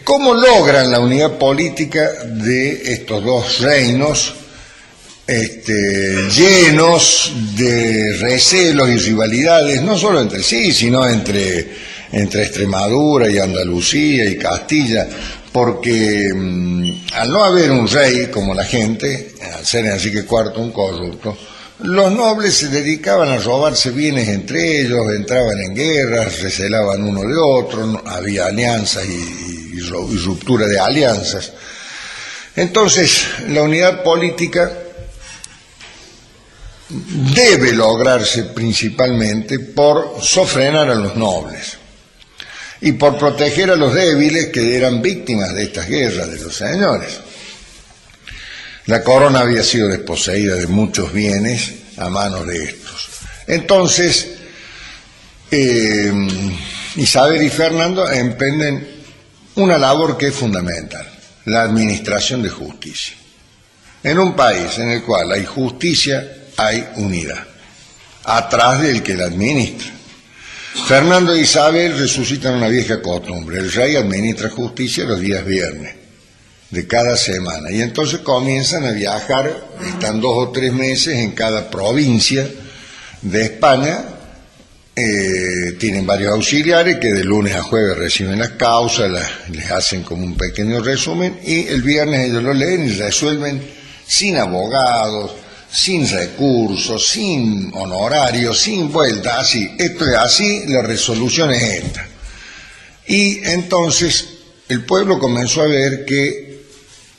¿Cómo logran la unidad política de estos dos reinos llenos de recelos y rivalidades, no solo entre sí, sino entre Extremadura y Andalucía y Castilla? Porque al no haber un rey como la gente, al ser Enrique IV un corrupto, los nobles se dedicaban a robarse bienes entre ellos, entraban en guerras, recelaban uno de otro, había alianzas y y ruptura de alianzas. Entonces, la unidad política debe lograrse principalmente por sofrenar a los nobles y por proteger a los débiles que eran víctimas de estas guerras de los señores. La corona había sido desposeída de muchos bienes a manos de estos. Entonces, Isabel y Fernando emprenden una labor que es fundamental, la administración de justicia. En un país en el cual hay justicia, hay unidad, atrás del que la administra. Fernando e Isabel resucitan una vieja costumbre: el rey administra justicia los días viernes de cada semana, y entonces comienzan a viajar, están 2 o 3 meses en cada provincia de España, tienen varios auxiliares que de lunes a jueves reciben las causas, les hacen como un pequeño resumen, y el viernes ellos lo leen y resuelven sin abogados, sin recursos, sin honorarios, sin vuelta, así, esto es así, la resolución es esta. Y entonces el pueblo comenzó a ver que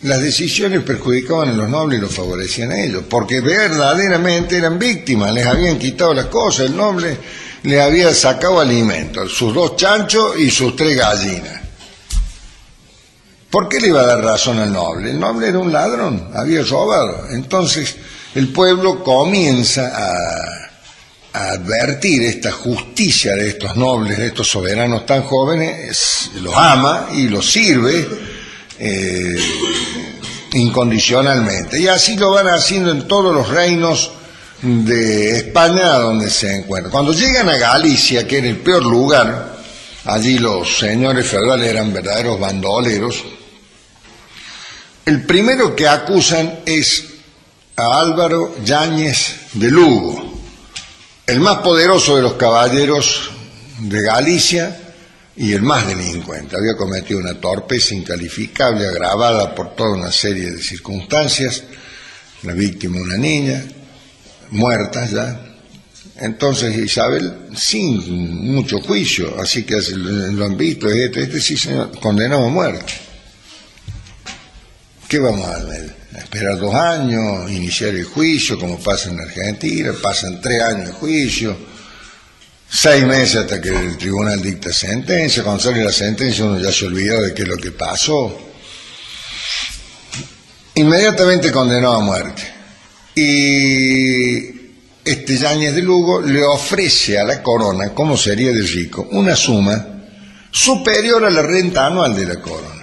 las decisiones perjudicaban a los nobles y los favorecían a ellos, porque verdaderamente eran víctimas, les habían quitado las cosas, el noble les había sacado alimento, sus 2 chanchos y sus 3 gallinas. ¿Por qué le iba a dar razón al noble? El noble era un ladrón, había robado. Entonces el pueblo comienza a advertir esta justicia de estos nobles, de estos soberanos tan jóvenes, los ama y los sirve incondicionalmente. Y así lo van haciendo en todos los reinos de España donde se encuentran. Cuando llegan a Galicia, que era el peor lugar, allí los señores feudales eran verdaderos bandoleros. El primero que acusan es a Álvaro Yáñez de Lugo, el más poderoso de los caballeros de Galicia y el más delincuente. Había cometido una torpeza incalificable agravada por toda una serie de circunstancias, la víctima una niña, muerta ya. Entonces Isabel, sin mucho juicio, así que lo han visto, este sí señor, condenado a muerte. ¿Qué vamos a hacer? Esperar 2 años, iniciar el juicio, como pasa en Argentina, pasan 3 años de juicio, 6 meses hasta que el tribunal dicta sentencia. Cuando sale la sentencia uno ya se olvidó de qué es lo que pasó. Inmediatamente condenó a muerte. Y Yáñez de Lugo le ofrece a la corona, como sería de rico, una suma superior a la renta anual de la corona.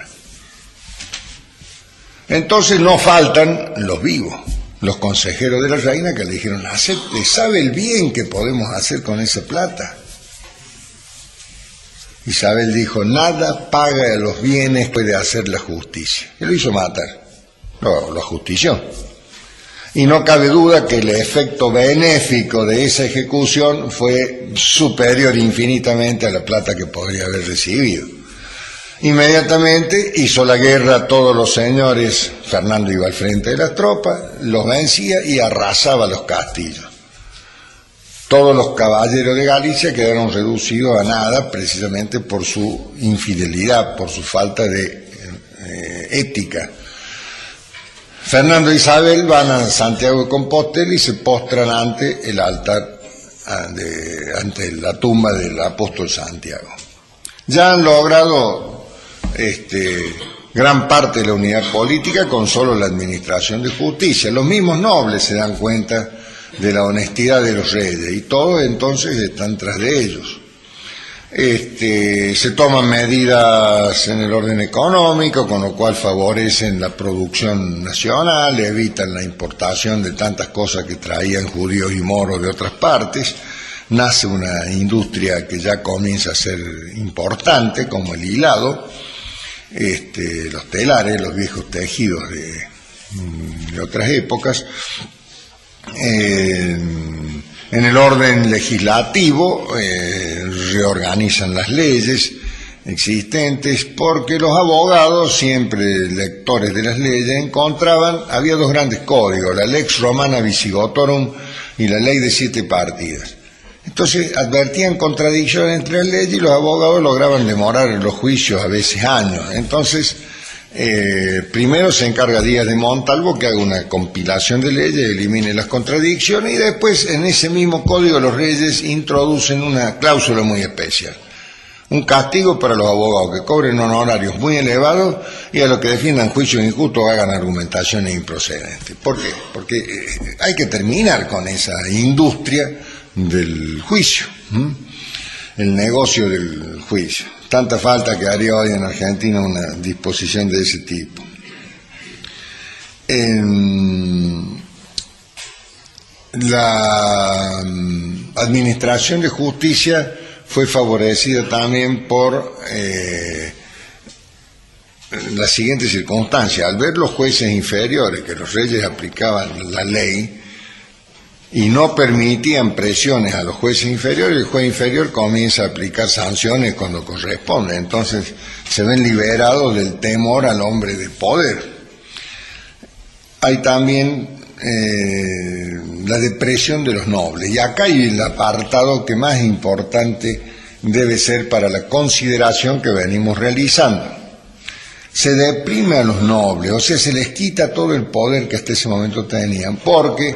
Entonces no faltan los vivos, los consejeros de la reina, que le dijeron: acepte, ¿sabe el bien que podemos hacer con esa plata? Isabel dijo: nada paga a los bienes puede hacer la justicia. Y lo hizo matar, lo ajustició. Y no cabe duda que el efecto benéfico de esa ejecución fue superior infinitamente a la plata que podría haber recibido. Inmediatamente hizo la guerra a todos los señores. Fernando iba al frente de las tropas, los vencía y arrasaba los castillos. Todos los caballeros de Galicia quedaron reducidos a nada, precisamente por su infidelidad, por su falta de ética. Fernando e Isabel van a Santiago de Compostela y se postran ante el altar, ante la tumba del apóstol Santiago. Ya han logrado gran parte de la unidad política con solo la administración de justicia. Los mismos nobles se dan cuenta de la honestidad de los reyes y todos entonces están tras de ellos. Se toman medidas en el orden económico, con lo cual favorecen la producción nacional, evitan la importación de tantas cosas que traían judíos y moros de otras partes. Nace una industria que ya comienza a ser importante, como el hilado, los telares, los viejos tejidos de otras épocas. En el orden legislativo reorganizan las leyes existentes, porque los abogados, siempre lectores de las leyes, había 2 grandes códigos: la Lex Romana Visigotorum y la Ley de 7 partidas. Entonces advertían contradicciones entre las leyes y los abogados lograban demorar los juicios a veces años. Entonces, primero se encarga Díaz de Montalvo que haga una compilación de leyes, elimine las contradicciones, y después en ese mismo Código los Reyes introducen una cláusula muy especial. Un castigo para los abogados que cobren honorarios muy elevados y a los que defiendan juicios injustos hagan argumentaciones improcedentes. ¿Por qué? Porque hay que terminar con esa industria del juicio, el negocio del juicio. Tanta falta que haría hoy en Argentina una disposición de ese tipo. La administración de justicia fue favorecida también por la siguiente circunstancia. Al ver los jueces inferiores que los reyes aplicaban la ley y no permitían presiones a los jueces inferiores, el juez inferior comienza a aplicar sanciones cuando corresponde. Entonces se ven liberados del temor al hombre de poder. Hay también la depresión de los nobles, y acá hay el apartado que más importante debe ser para la consideración que venimos realizando. Se deprime a los nobles, o sea, se les quita todo el poder que hasta ese momento tenían, porque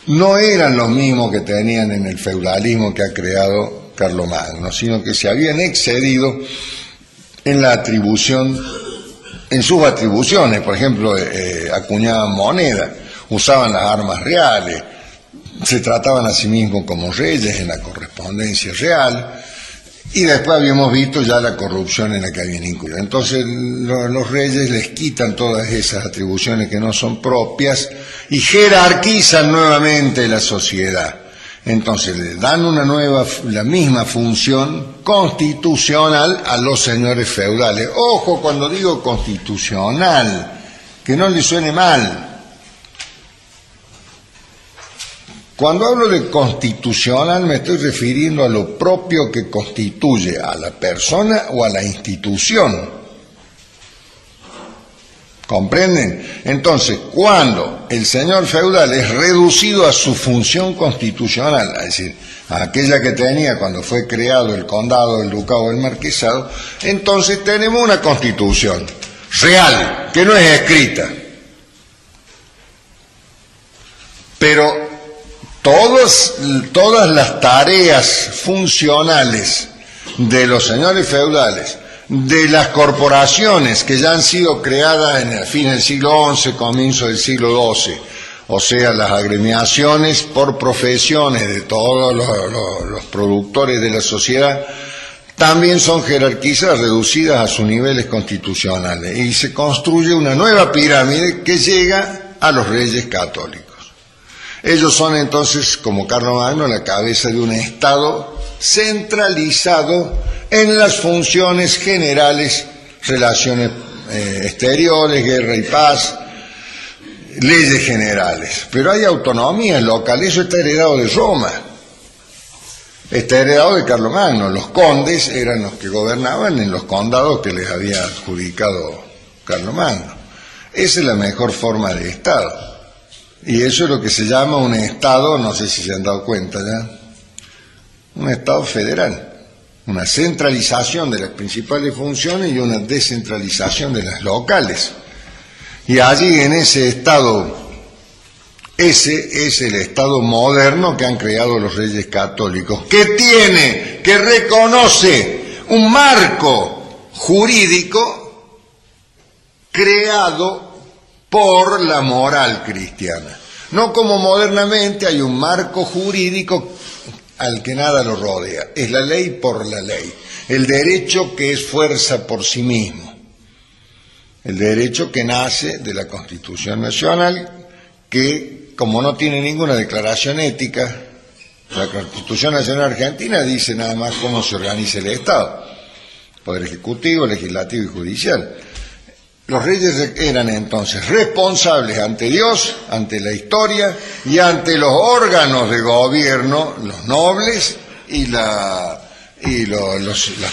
no eran los mismos que tenían en el feudalismo que ha creado Carlomagno, sino que se habían excedido en la atribución, en sus atribuciones. Por ejemplo, acuñaban moneda, usaban las armas reales, se trataban a sí mismos como reyes en la correspondencia real, y después habíamos visto ya la corrupción en la que habían incurrido. Entonces los reyes les quitan todas esas atribuciones que no son propias y jerarquizan nuevamente la sociedad. Entonces le dan la misma función constitucional a los señores feudales. Ojo cuando digo constitucional, que no les suene mal. Cuando hablo de constitucional me estoy refiriendo a lo propio que constituye a la persona o a la institución. ¿Comprenden? Entonces, cuando el señor feudal es reducido a su función constitucional, es decir, a aquella que tenía cuando fue creado el condado, el ducado, el marquesado, entonces tenemos una constitución real, que no es escrita. Pero todas las tareas funcionales de los señores feudales, de las corporaciones que ya han sido creadas en el fin del siglo XI, comienzo del siglo XII, o sea, las agremiaciones por profesiones de todos los productores de la sociedad, también son jerarquizadas, reducidas a sus niveles constitucionales, y se construye una nueva pirámide que llega a los reyes católicos. Ellos son entonces, como Carlomagno, la cabeza de un Estado centralizado en las funciones generales, relaciones exteriores, guerra y paz, leyes generales. Pero hay autonomías locales, eso está heredado de Roma, está heredado de Carlomagno. Los condes eran los que gobernaban en los condados que les había adjudicado Carlomagno. Esa es la mejor forma de Estado. Y eso es lo que se llama un Estado, no sé si se han dado cuenta ya, un Estado federal, una centralización de las principales funciones y una descentralización de las locales. Y allí en ese Estado, ese es el Estado moderno que han creado los reyes católicos, que reconoce un marco jurídico creado por la moral cristiana. No como modernamente hay un marco jurídico al que nada lo rodea. Es la ley por la ley. El derecho que es fuerza por sí mismo. El derecho que nace de la Constitución Nacional, que como no tiene ninguna declaración ética, la Constitución Nacional Argentina dice nada más cómo se organiza el Estado. Poder ejecutivo, legislativo y judicial. Los reyes eran entonces responsables ante Dios, ante la historia y ante los órganos de gobierno, los nobles y las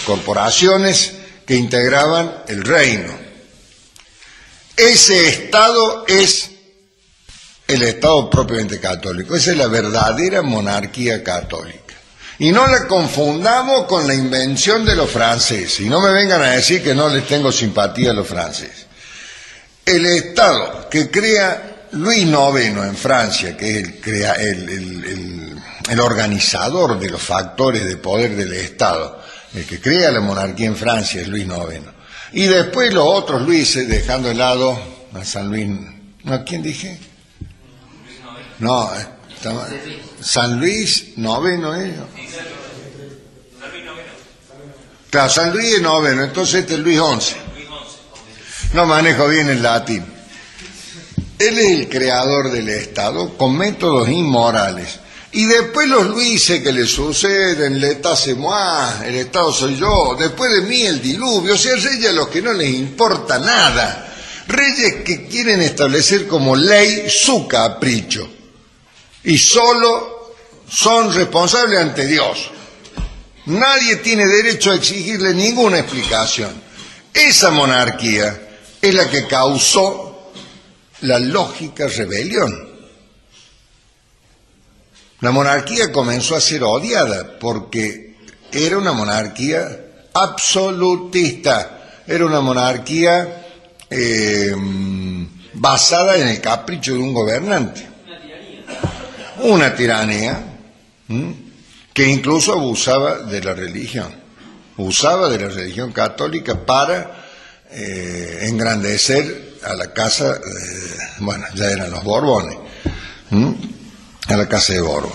corporaciones que integraban el reino. Ese Estado es el Estado propiamente católico, esa es la verdadera monarquía católica. Y no la confundamos con la invención de los franceses. Y no me vengan a decir que no les tengo simpatía a los franceses. El Estado que crea Luis IX en Francia, que es el organizador de los factores de poder del Estado, el que crea la monarquía en Francia es Luis IX. Y después los otros Luises, dejando de lado a San Luis... ¿No? ¿Quién dije? No, San Luis IX es... Claro, San Luis es noveno, entonces este es Luis XI. No manejo bien el latín. Él es el creador del Estado con métodos inmorales. Y después los Luises que le suceden, l'État c'est moi, el Estado soy yo, después de mí el diluvio, o sea, reyes a los que no les importa nada. Reyes que quieren establecer como ley su capricho. Y solo son responsables ante Dios. Nadie tiene derecho a exigirle ninguna explicación. Esa monarquía es la que causó la lógica rebelión. La monarquía comenzó a ser odiada porque era una monarquía absolutista, era una monarquía basada en el capricho de un gobernante. Una tiranía que incluso abusaba de la religión católica para engrandecer a la casa, bueno, ya eran los Borbones, a la casa de Borbón.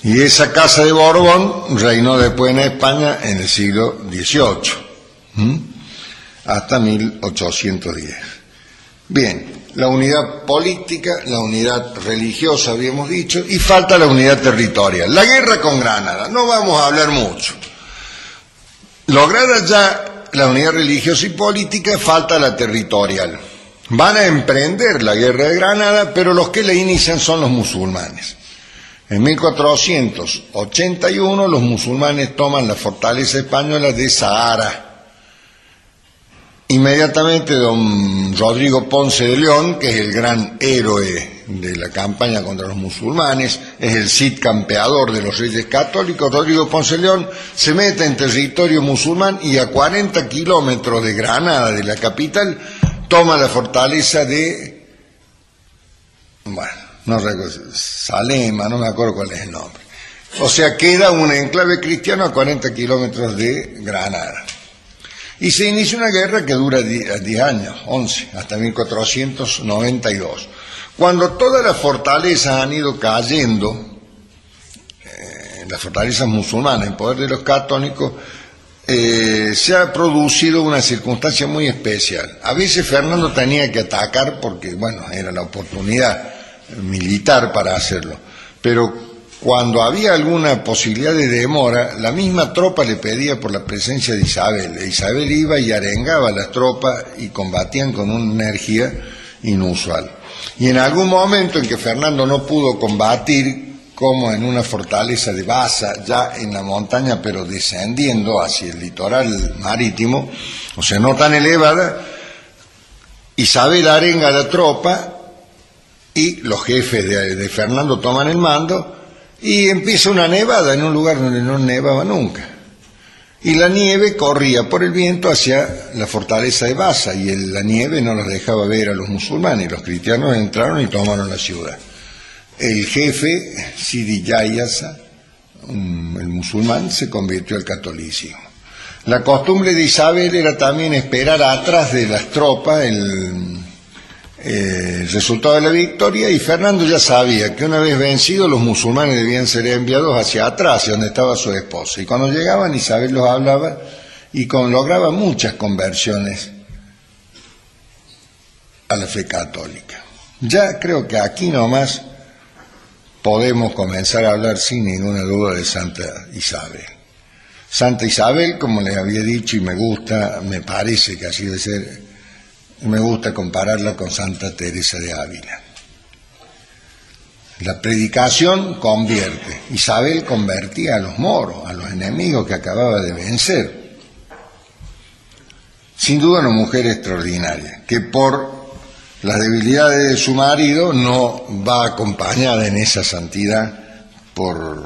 Y esa casa de Borbón reinó después en España en el siglo XVIII, hasta 1810. Bien, la unidad política, la unidad religiosa habíamos dicho, y falta la unidad territorial. La guerra con Granada, no vamos a hablar mucho. Lograda ya la unidad religiosa y política, falta la territorial. Van a emprender la guerra de Granada, pero los que la inician son los musulmanes. En 1481 los musulmanes toman la fortaleza española de Sahara. Inmediatamente don Rodrigo Ponce de León, que es el gran héroe de la campaña contra los musulmanes, es el Cid campeador de los reyes católicos, Rodrigo Ponce de León se mete en territorio musulmán y a 40 kilómetros de Granada, de la capital, toma la fortaleza de, bueno, no recuerdo, Salema, no me acuerdo cuál es el nombre. O sea, queda un enclave cristiano a 40 kilómetros de Granada. Y se inicia una guerra que dura 10 años, 11, hasta 1492. Cuando todas las fortalezas han ido cayendo, las fortalezas musulmanas en poder de los católicos, se ha producido una circunstancia muy especial. A veces Fernando tenía que atacar porque, bueno, era la oportunidad militar para hacerlo, pero cuando había alguna posibilidad de demora, la misma tropa le pedía por la presencia de Isabel. Isabel iba y arengaba a las tropas y combatían con una energía inusual. Y en algún momento en que Fernando no pudo combatir, como en una fortaleza de Baza, ya en la montaña, pero descendiendo hacia el litoral marítimo, o sea, no tan elevada, Isabel arenga a la tropa y los jefes de Fernando toman el mando y empieza una nevada en un lugar donde no nevaba nunca. Y la nieve corría por el viento hacia la fortaleza de Baza y la nieve no los dejaba ver a los musulmanes. Los cristianos entraron y tomaron la ciudad. El jefe, Sidi Yayasa, el musulmán, se convirtió al catolicismo. La costumbre de Isabel era también esperar atrás de las tropas el resultado de la victoria, y Fernando ya sabía que una vez vencidos los musulmanes debían ser enviados hacia atrás, hacia donde estaba su esposa. Y cuando llegaban, Isabel los hablaba y lograba muchas conversiones a la fe católica. Ya creo que aquí nomás podemos comenzar a hablar sin ninguna duda de Santa Isabel. Santa Isabel, como les había dicho, y me gusta, me parece que así debe ser, me gusta compararla con Santa Teresa de Ávila. La predicación convierte. Isabel convertía a los moros, a los enemigos que acababa de vencer. Sin duda una mujer extraordinaria, que por las debilidades de su marido no va acompañada en esa santidad por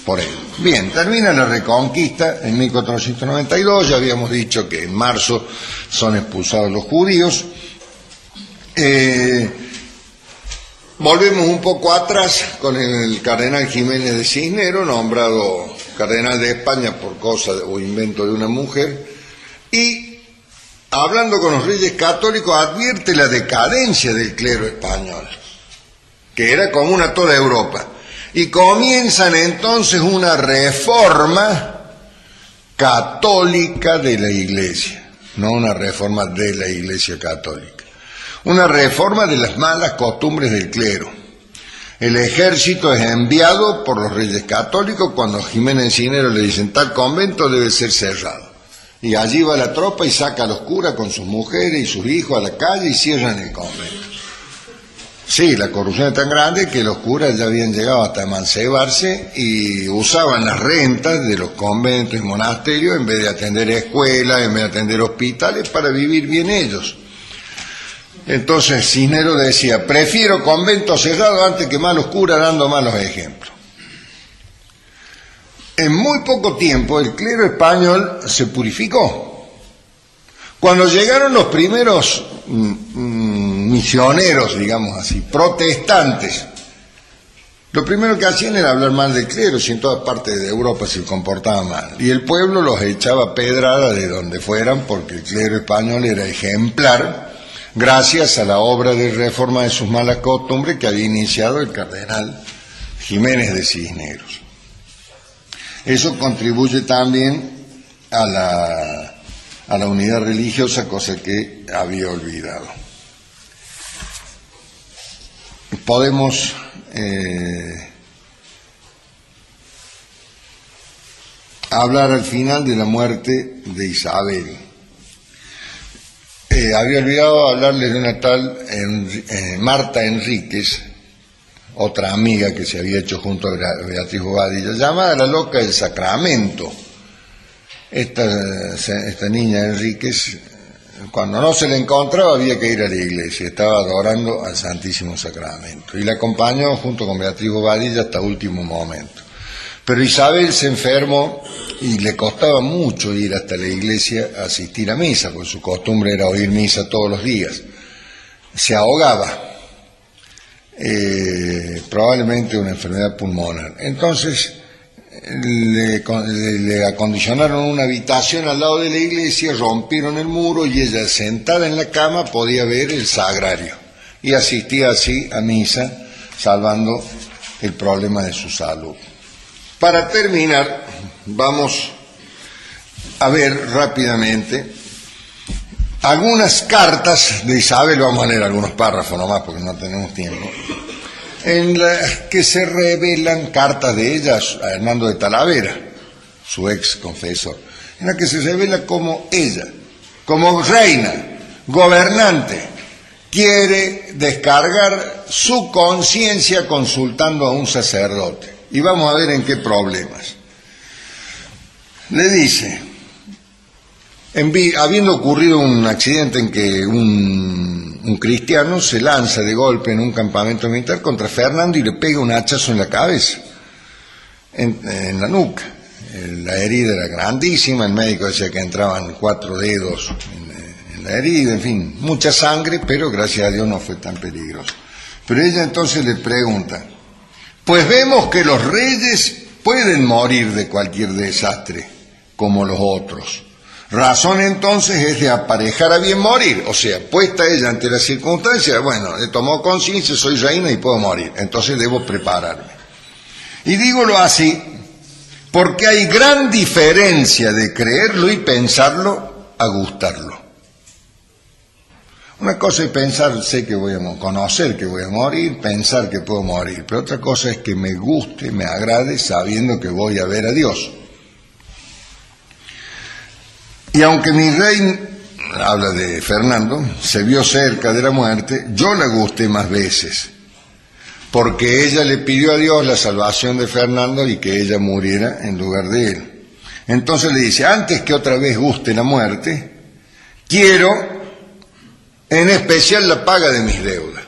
por él. Bien, termina la Reconquista en 1492, ya habíamos dicho que en marzo son expulsados los judíos. Volvemos un poco atrás con el cardenal Jiménez de Cisneros, nombrado cardenal de España por cosa o invento de una mujer, y hablando con los reyes católicos advierte la decadencia del clero español, que era común a toda Europa, y comienzan entonces una reforma católica de la Iglesia, no una reforma de la Iglesia católica, una reforma de las malas costumbres del clero. El ejército es enviado por los reyes católicos cuando Jiménez de Cisneros le dicen tal convento debe ser cerrado. Y allí va la tropa y saca a los curas con sus mujeres y sus hijos a la calle y cierran el convento. Sí, la corrupción es tan grande que los curas ya habían llegado hasta emancebarse y usaban las rentas de los conventos y monasterios en vez de atender escuelas, en vez de atender hospitales, para vivir bien ellos. Entonces Cisneros decía, prefiero convento cerrado antes que malos curas dando malos ejemplos. En muy poco tiempo el clero español se purificó. Cuando llegaron los primeros misioneros, digamos así, protestantes, lo primero que hacían era hablar mal del clero, si en todas partes de Europa se comportaba mal. Y el pueblo los echaba pedrada de donde fueran porque el clero español era ejemplar, gracias a la obra de reforma de sus malas costumbres que había iniciado el cardenal Jiménez de Cisneros. Eso contribuye también a la unidad religiosa, cosa que había olvidado. Podemos hablar al final de la muerte de Isabel. Había olvidado hablarles de una tal Marta Enríquez, otra amiga que se había hecho junto a Beatriz Bobadilla, llamada la loca del Sacramento. Esta niña Enríquez, cuando no se le encontraba había que ir a la iglesia, estaba adorando al Santísimo Sacramento, y la acompañó junto con Beatriz Bobadilla hasta último momento. Pero Isabel se enfermó y le costaba mucho ir hasta la iglesia a asistir a misa, porque su costumbre era oír misa todos los días. Se ahogaba, probablemente una enfermedad pulmonar. Entonces le acondicionaron una habitación al lado de la iglesia, rompieron el muro y ella, sentada en la cama, podía ver el sagrario y asistía así a misa, salvando el problema de su salud. Para terminar, vamos a ver rápidamente algunas cartas de Isabel, vamos a leer algunos párrafos nomás porque no tenemos tiempo, en las que se revelan cartas de ella a Hernando de Talavera, su ex confesor, en las que se revela cómo ella, como reina, gobernante, quiere descargar su conciencia consultando a un sacerdote. Y vamos a ver en qué problemas. Le dice, habiendo ocurrido un accidente en que un cristiano se lanza de golpe en un campamento militar contra Fernando y le pega un hachazo en la cabeza, en la nuca. La herida era grandísima, el médico decía que entraban 4 dedos en la herida, en fin, mucha sangre, pero gracias a Dios no fue tan peligroso. Pero ella entonces le pregunta, pues vemos que los reyes pueden morir de cualquier desastre, como los otros. Razón entonces es de aparejar a bien morir, o sea, puesta ella ante las circunstancias, bueno, he tomado conciencia, soy reina y puedo morir, entonces debo prepararme. Y dígolo así, porque hay gran diferencia de creerlo y pensarlo a gustarlo. Una cosa es pensar, sé que voy a conocer que voy a morir, pensar que puedo morir, pero otra cosa es que me guste, me agrade, sabiendo que voy a ver a Dios. Y aunque mi rey, habla de Fernando, se vio cerca de la muerte, yo la gusté más veces, porque ella le pidió a Dios la salvación de Fernando y que ella muriera en lugar de él. Entonces le dice, antes que otra vez guste la muerte, quiero en especial la paga de mis deudas.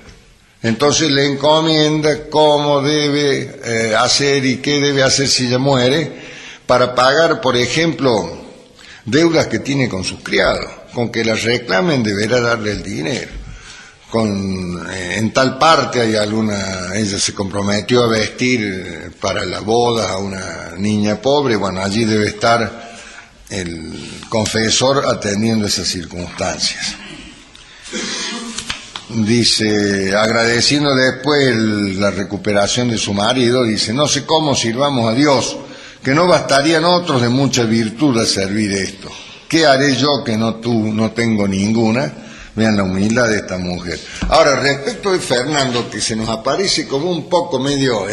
Entonces le encomienda cómo debe hacer y qué debe hacer si ella muere para pagar, por ejemplo, deudas que tiene con sus criados. Con que las reclamen deberá darle el dinero. En tal parte hay ella se comprometió a vestir para la boda a una niña pobre, bueno, allí debe estar el confesor atendiendo esas circunstancias. Dice, agradeciendo después la recuperación de su marido, dice, no sé cómo sirvamos a Dios, que no bastarían otros de mucha virtud a servir esto. ¿Qué haré yo que no tengo ninguna? Vean la humildad de esta mujer. Ahora, respecto de Fernando, que se nos aparece como un poco medio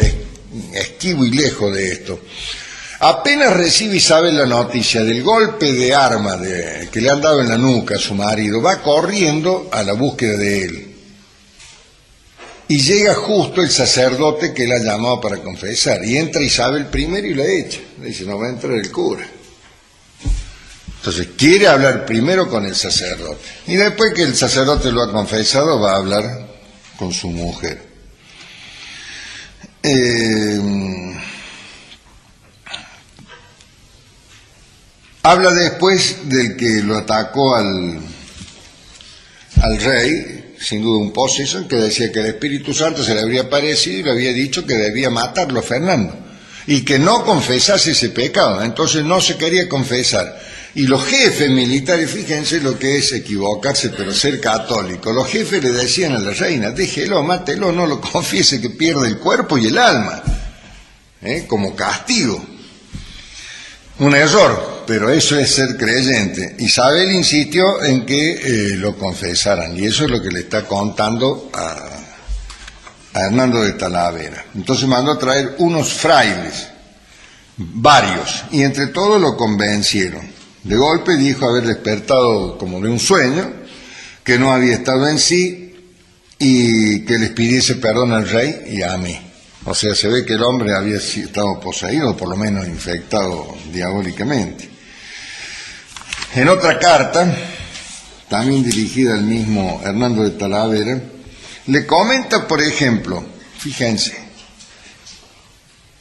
esquivo y lejos de esto, apenas recibe Isabel la noticia del golpe de arma que le han dado en la nuca a su marido, va corriendo a la búsqueda de él. Y llega justo el sacerdote que la ha llamado para confesar. Y entra Isabel primero y la echa. Le dice, no va a entrar el cura. Entonces quiere hablar primero con el sacerdote. Y después que el sacerdote lo ha confesado, va a hablar con su mujer. Habla después del que lo atacó al rey, sin duda un posesor, que decía que el Espíritu Santo se le habría aparecido y le había dicho que debía matarlo a Fernando y que no confesase ese pecado. Entonces no se quería confesar. Y los jefes militares, fíjense lo que es equivocarse, pero ser católico, los jefes le decían a la reina, déjelo, mátelo, no lo confiese, que pierde el cuerpo y el alma, como castigo. Un error, pero eso es ser creyente. Isabel insistió en que lo confesaran, y eso es lo que le está contando a Hernando de Talavera. Entonces mandó a traer unos frailes, varios, y entre todos lo convencieron. De golpe dijo haber despertado como de un sueño, que no había estado en sí, y que les pidiese perdón al rey y a mí. O sea, se ve que el hombre había estado poseído, o por lo menos infectado diabólicamente. En otra carta, también dirigida al mismo Hernando de Talavera, le comenta, por ejemplo, fíjense,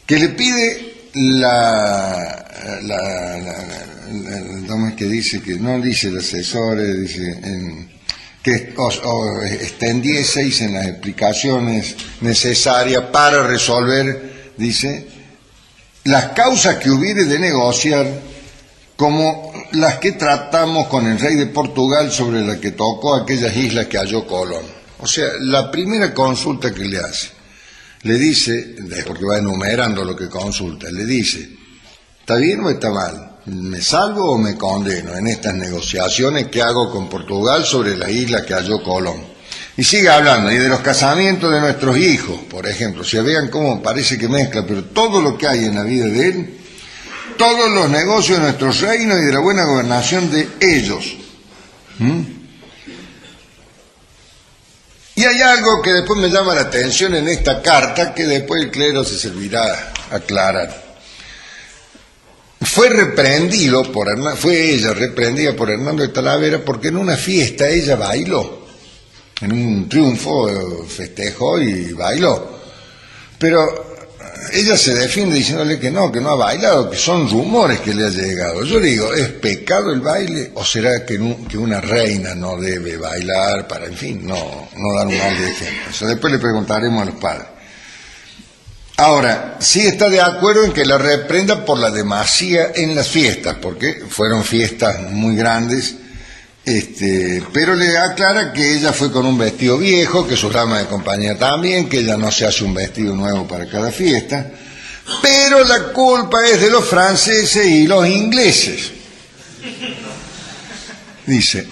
que le pide que dice que no dice el asesor, dice que os extendieseis en las explicaciones necesarias para resolver, dice, las causas que hubiere de negociar, como las que tratamos con el rey de Portugal sobre la que tocó aquellas islas que halló Colón. O sea, la primera consulta que le hace, le dice, porque va enumerando lo que consulta, le dice, ¿está bien o está mal? ¿Me salvo o me condeno en estas negociaciones que hago con Portugal sobre la isla que halló Colón? Y sigue hablando, y de los casamientos de nuestros hijos, por ejemplo. Si vean cómo parece que mezcla, pero todo lo que hay en la vida de él, todos los negocios de nuestros reinos y de la buena gobernación de ellos. Y hay algo que después me llama la atención en esta carta, que después el clero se servirá a aclarar. Fue ella reprendida por Hernando de Talavera porque en una fiesta ella bailó, en un triunfo festejó y bailó, pero ella se defiende diciéndole que no ha bailado, que son rumores que le ha llegado. Yo le digo, ¿es pecado el baile o será que una reina no debe bailar para, en fin, no dar un mal de ejemplo? Eso después le preguntaremos a los padres. Ahora, sí está de acuerdo en que la reprenda por la demasía en las fiestas, porque fueron fiestas muy grandes, pero le aclara que ella fue con un vestido viejo, que su dama de compañía también, que ella no se hace un vestido nuevo para cada fiesta, pero la culpa es de los franceses y los ingleses. Dice,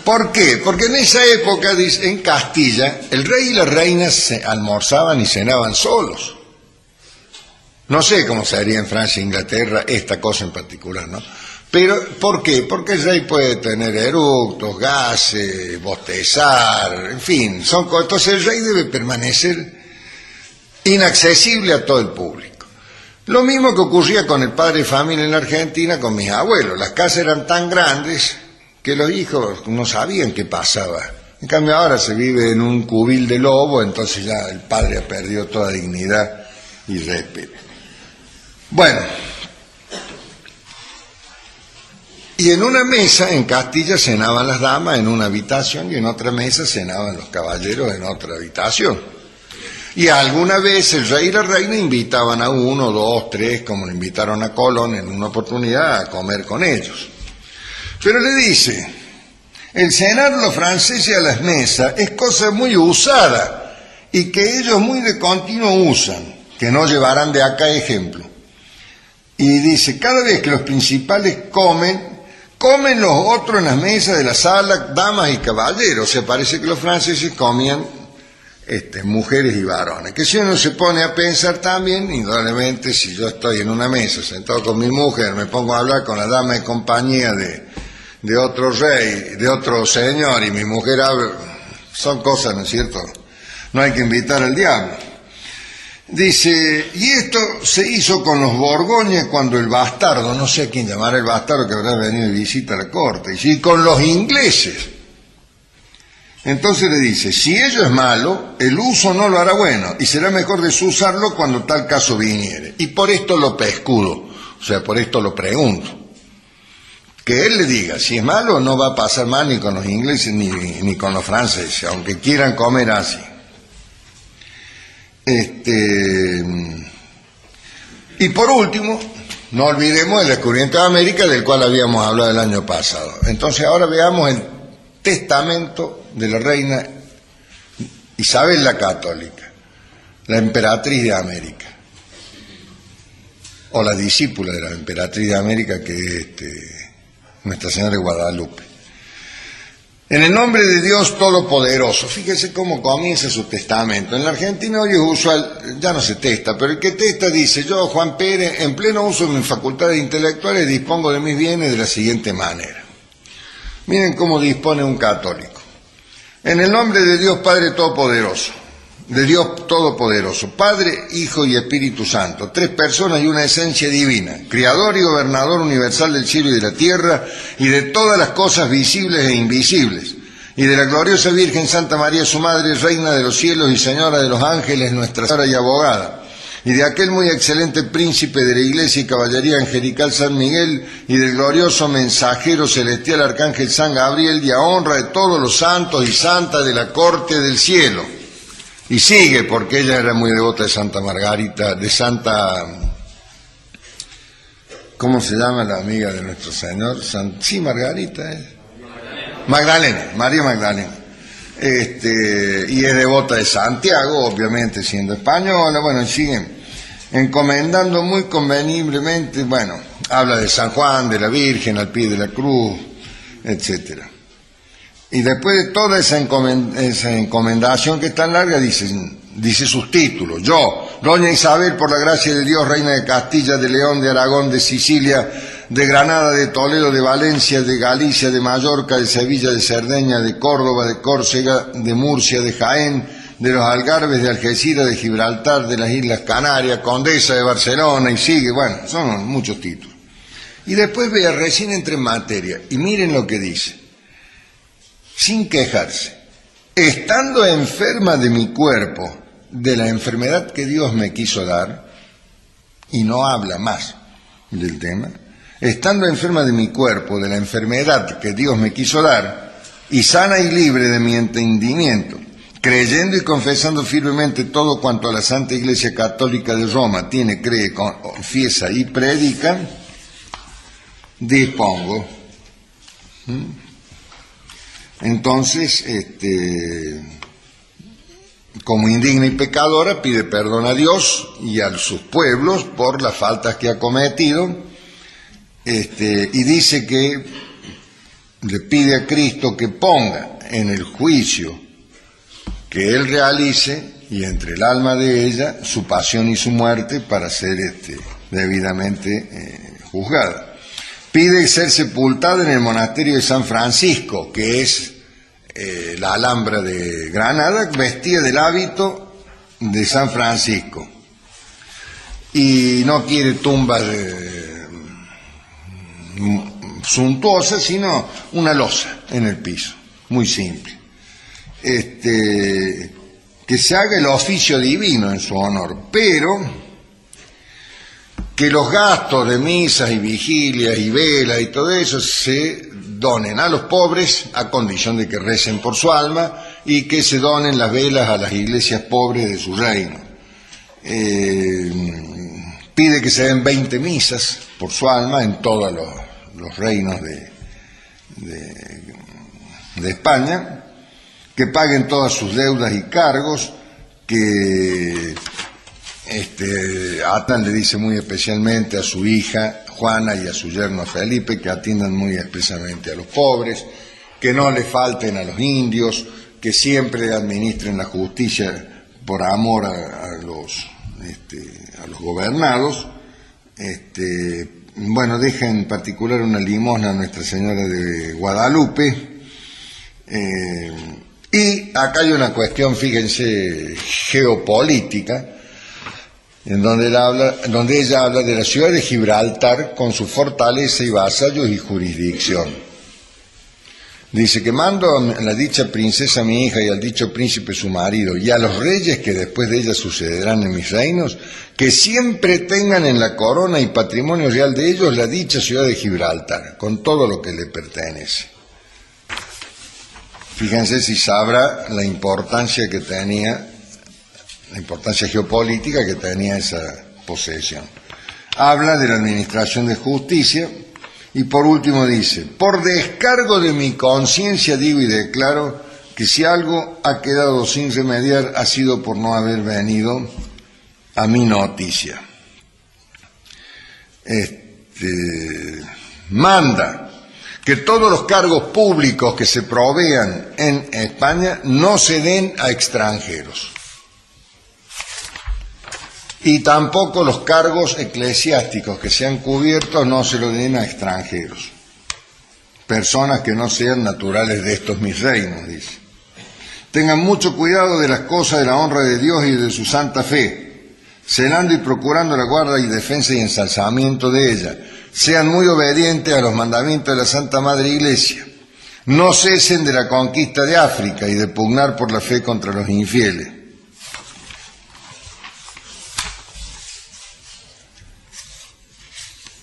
¿por qué? Porque en esa época, dice, en Castilla, el rey y la reina se almorzaban y cenaban solos. No sé cómo sería en Francia e Inglaterra esta cosa en particular, ¿no? Pero, ¿por qué? Porque el rey puede tener eructos, gases, bostezar, en fin, son cosas. Entonces el rey debe permanecer inaccesible a todo el público. Lo mismo que ocurría con el padre de familia en la Argentina, con mis abuelos. Las casas eran tan grandes que los hijos no sabían qué pasaba En cambio ahora se vive en un cubil de lobo, entonces ya el padre ha perdido toda dignidad y respeto. Bueno, y en una mesa en Castilla cenaban las damas en una habitación y en otra mesa cenaban los caballeros en otra habitación. Y alguna vez el rey y la reina invitaban a 1, 2, 3, como le invitaron a Colón en una oportunidad, a comer con ellos. Pero le dice, el cenar los franceses a las mesas es cosa muy usada y que ellos muy de continuo usan, que no llevarán de acá ejemplo. Y dice, cada vez que los principales comen los otros en las mesas de la sala, damas y caballeros. O sea, parece que los franceses comían mujeres y varones. Que si uno se pone a pensar también, indudablemente, si yo estoy en una mesa sentado con mi mujer, me pongo a hablar con la dama de compañía de otro rey, de otro señor, y mi mujer habla, son cosas, ¿no es cierto? No hay que invitar al diablo. Dice, y esto se hizo con los Borgoña cuando el bastardo, no sé a quién llamar el bastardo que habrá venido de visita a la corte, y con los ingleses. Entonces le dice, si ello es malo, el uso no lo hará bueno, y será mejor desusarlo cuando tal caso viniere. Y por esto lo pescudo, o sea, por esto lo pregunto. Que él le diga, si es malo no va a pasar mal ni con los ingleses ni con los franceses, aunque quieran comer así. Y por último, no olvidemos el descubrimiento de América, del cual habíamos hablado el año pasado. Entonces ahora veamos el testamento de la reina Isabel la Católica, la emperatriz de América, o la discípula de la emperatriz de América, que es Nuestra Señora de Guadalupe. En el nombre de Dios Todopoderoso. Fíjese cómo comienza su testamento. En la Argentina hoy es usual, ya no se testa, pero el que testa dice, yo, Juan Pérez, en pleno uso de mis facultades intelectuales, dispongo de mis bienes de la siguiente manera. Miren cómo dispone un católico. En el nombre de Dios Padre Todopoderoso, de Dios Todopoderoso, Padre, Hijo y Espíritu Santo, 3 personas y una esencia divina, Creador y Gobernador universal del cielo y de la tierra, y de todas las cosas visibles e invisibles, y de la gloriosa Virgen Santa María, su Madre, Reina de los cielos y Señora de los ángeles, Nuestra Señora y Abogada, y de aquel muy excelente Príncipe de la Iglesia y Caballería Angelical San Miguel, y del glorioso Mensajero Celestial Arcángel San Gabriel, y a honra de todos los santos y santas de la corte del cielo. Y sigue, porque ella era muy devota de Santa Margarita, de Santa... ¿Cómo se llama la amiga de nuestro Señor? Sí, Margarita es. Magdalena, María Magdalena. Y es devota de Santiago, obviamente, siendo española. Bueno, y siguen encomendando muy conveniblemente, bueno, habla de San Juan, de la Virgen, al pie de la cruz, etcétera. Y después de toda esa encomendación que es tan larga, dice sus títulos. Yo, doña Isabel, por la gracia de Dios, reina de Castilla, de León, de Aragón, de Sicilia, de Granada, de Toledo, de Valencia, de Galicia, de Mallorca, de Sevilla, de Cerdeña, de Córdoba, de Córcega, de Murcia, de Jaén, de los Algarves, de Algeciras, de Gibraltar, de las Islas Canarias, condesa de Barcelona, y sigue, bueno, son muchos títulos. Y después vea, recién entra en materia, y miren lo que dice. Sin quejarse, estando enferma de mi cuerpo, de la enfermedad que Dios me quiso dar, y no habla más del tema, estando enferma de mi cuerpo, de la enfermedad que Dios me quiso dar, y sana y libre de mi entendimiento, creyendo y confesando firmemente todo cuanto a la Santa Iglesia Católica de Roma tiene, cree, confiesa y predica, dispongo. Entonces, como indigna y pecadora, pide perdón a Dios y a sus pueblos por las faltas que ha cometido, y dice que le pide a Cristo que ponga en el juicio que Él realice, y entre el alma de ella, su pasión y su muerte para ser debidamente juzgada. Pide ser sepultada en el monasterio de San Francisco, que es la Alhambra de Granada, vestida del hábito de San Francisco. Y no quiere tumbas suntuosas, sino una losa en el piso, muy simple. que se haga el oficio divino en su honor, pero que los gastos de misas y vigilias y velas y todo eso se donen a los pobres a condición de que recen por su alma y que se donen las velas a las iglesias pobres de su reino. Pide que se den 20 misas por su alma en todos los reinos de España, que paguen todas sus deudas y cargos, que Atan le dice muy especialmente a su hija Juana y a su yerno Felipe que atiendan muy expresamente a los pobres, que no le falten a los indios, que siempre administren la justicia por amor a los gobernados. Bueno, deja en particular una limosna a Nuestra Señora de Guadalupe. Y acá hay una cuestión, fíjense, geopolítica, en donde ella habla de la ciudad de Gibraltar con su fortaleza y vasallos y jurisdicción. Dice que mando a la dicha princesa mi hija y al dicho príncipe su marido y a los reyes que después de ella sucederán en mis reinos, que siempre tengan en la corona y patrimonio real de ellos la dicha ciudad de Gibraltar, con todo lo que le pertenece. Fíjense si sabrá la importancia que tenía, la importancia geopolítica que tenía esa posesión. Habla de la administración de justicia y por último dice: por descargo de mi conciencia digo y declaro que si algo ha quedado sin remediar ha sido por no haber venido a mi noticia. Manda que todos los cargos públicos que se provean en España no se den a extranjeros. Y tampoco los cargos eclesiásticos que sean cubiertos no se lo den a extranjeros. Personas que no sean naturales de estos mis reinos, dice. Tengan mucho cuidado de las cosas de la honra de Dios y de su santa fe, celando y procurando la guarda y defensa y ensalzamiento de ella. Sean muy obedientes a los mandamientos de la Santa Madre Iglesia. No cesen de la conquista de África y de pugnar por la fe contra los infieles.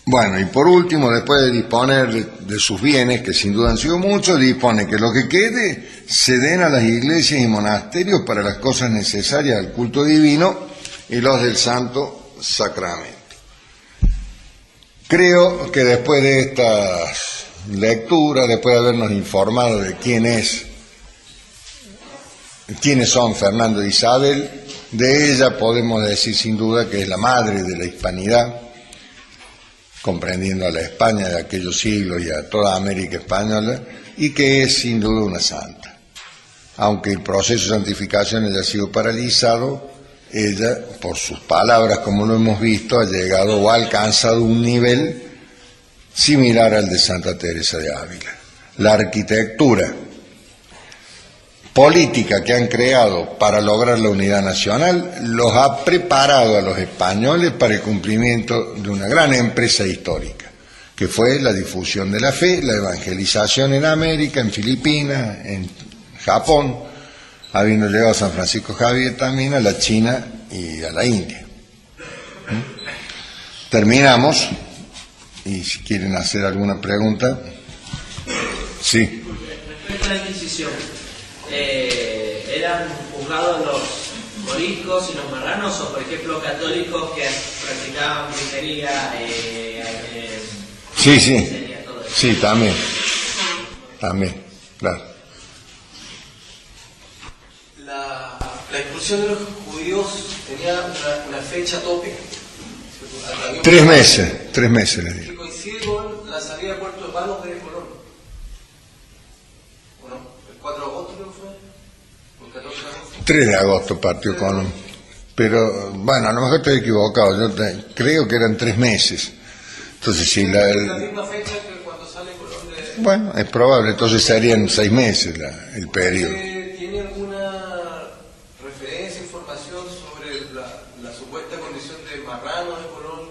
Bueno, y por último, después de disponer de sus bienes, que sin duda han sido muchos, dispone que lo que quede se den a las iglesias y monasterios para las cosas necesarias al culto divino y los del Santo Sacramento. Creo que después de estas lecturas, después de habernos informado de quiénes son Fernando e Isabel, de ella podemos decir sin duda que es la madre de la hispanidad, comprendiendo a la España de aquellos siglos y a toda América española, y que es sin duda una santa. Aunque el proceso de santificación haya sido paralizado, ella, por sus palabras, como lo hemos visto, ha llegado o ha alcanzado un nivel similar al de Santa Teresa de Ávila. La arquitectura política que han creado para lograr la unidad nacional los ha preparado a los españoles para el cumplimiento de una gran empresa histórica, que fue la difusión de la fe, la evangelización en América, en Filipinas, en Japón, habiendo llegado a San Francisco Javier también, a la China y a la India. Terminamos, y si quieren hacer alguna pregunta. Sí. Respecto a la Inquisición, ¿eran juzgados los moriscos y los marranos, o por ejemplo católicos que practicaban brujería? Sí, también, claro. La expulsión de los judíos tenía una fecha tope. 3 meses les digo. Que coincide con la salida de Puerto de Palos de Colón. ¿O no? ¿El 4 de agosto creo que fue? ¿O el 14 de agosto? 3 de agosto partió Colón. Pero, bueno, a lo mejor estoy equivocado. Yo creo que eran 3 meses. Entonces, si la misma fecha que cuando sale Colón de... Bueno, es probable. Entonces serían 6 meses el periodo. ¿Tiene alguna referencia, información sobre la supuesta condición de marrano de Colón?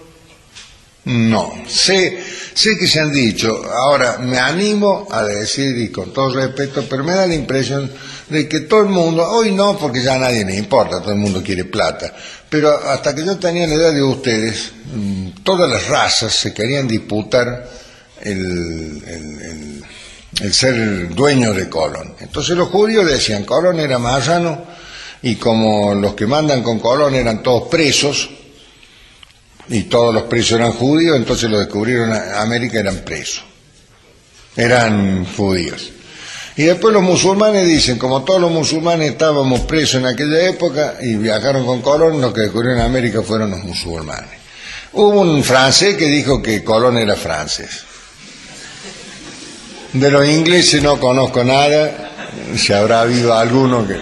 No, sé Sé que se han dicho, ahora me animo a decir, y con todo respeto, pero me da la impresión de que todo el mundo, hoy no porque ya a nadie le importa, todo el mundo quiere plata, pero hasta que yo tenía la edad de ustedes, todas las razas se querían disputar el ser dueño de Colón. Entonces los judíos decían, Colón era marrano, y como los que mandan con Colón eran todos presos, y todos los presos eran judíos, entonces los descubrieron en América eran presos, eran judíos. Y después los musulmanes dicen, como todos los musulmanes estábamos presos en aquella época y viajaron con Colón, los que descubrieron América fueron los musulmanes. Hubo un francés que dijo que Colón era francés. De los ingleses no conozco nada, si habrá habido alguno que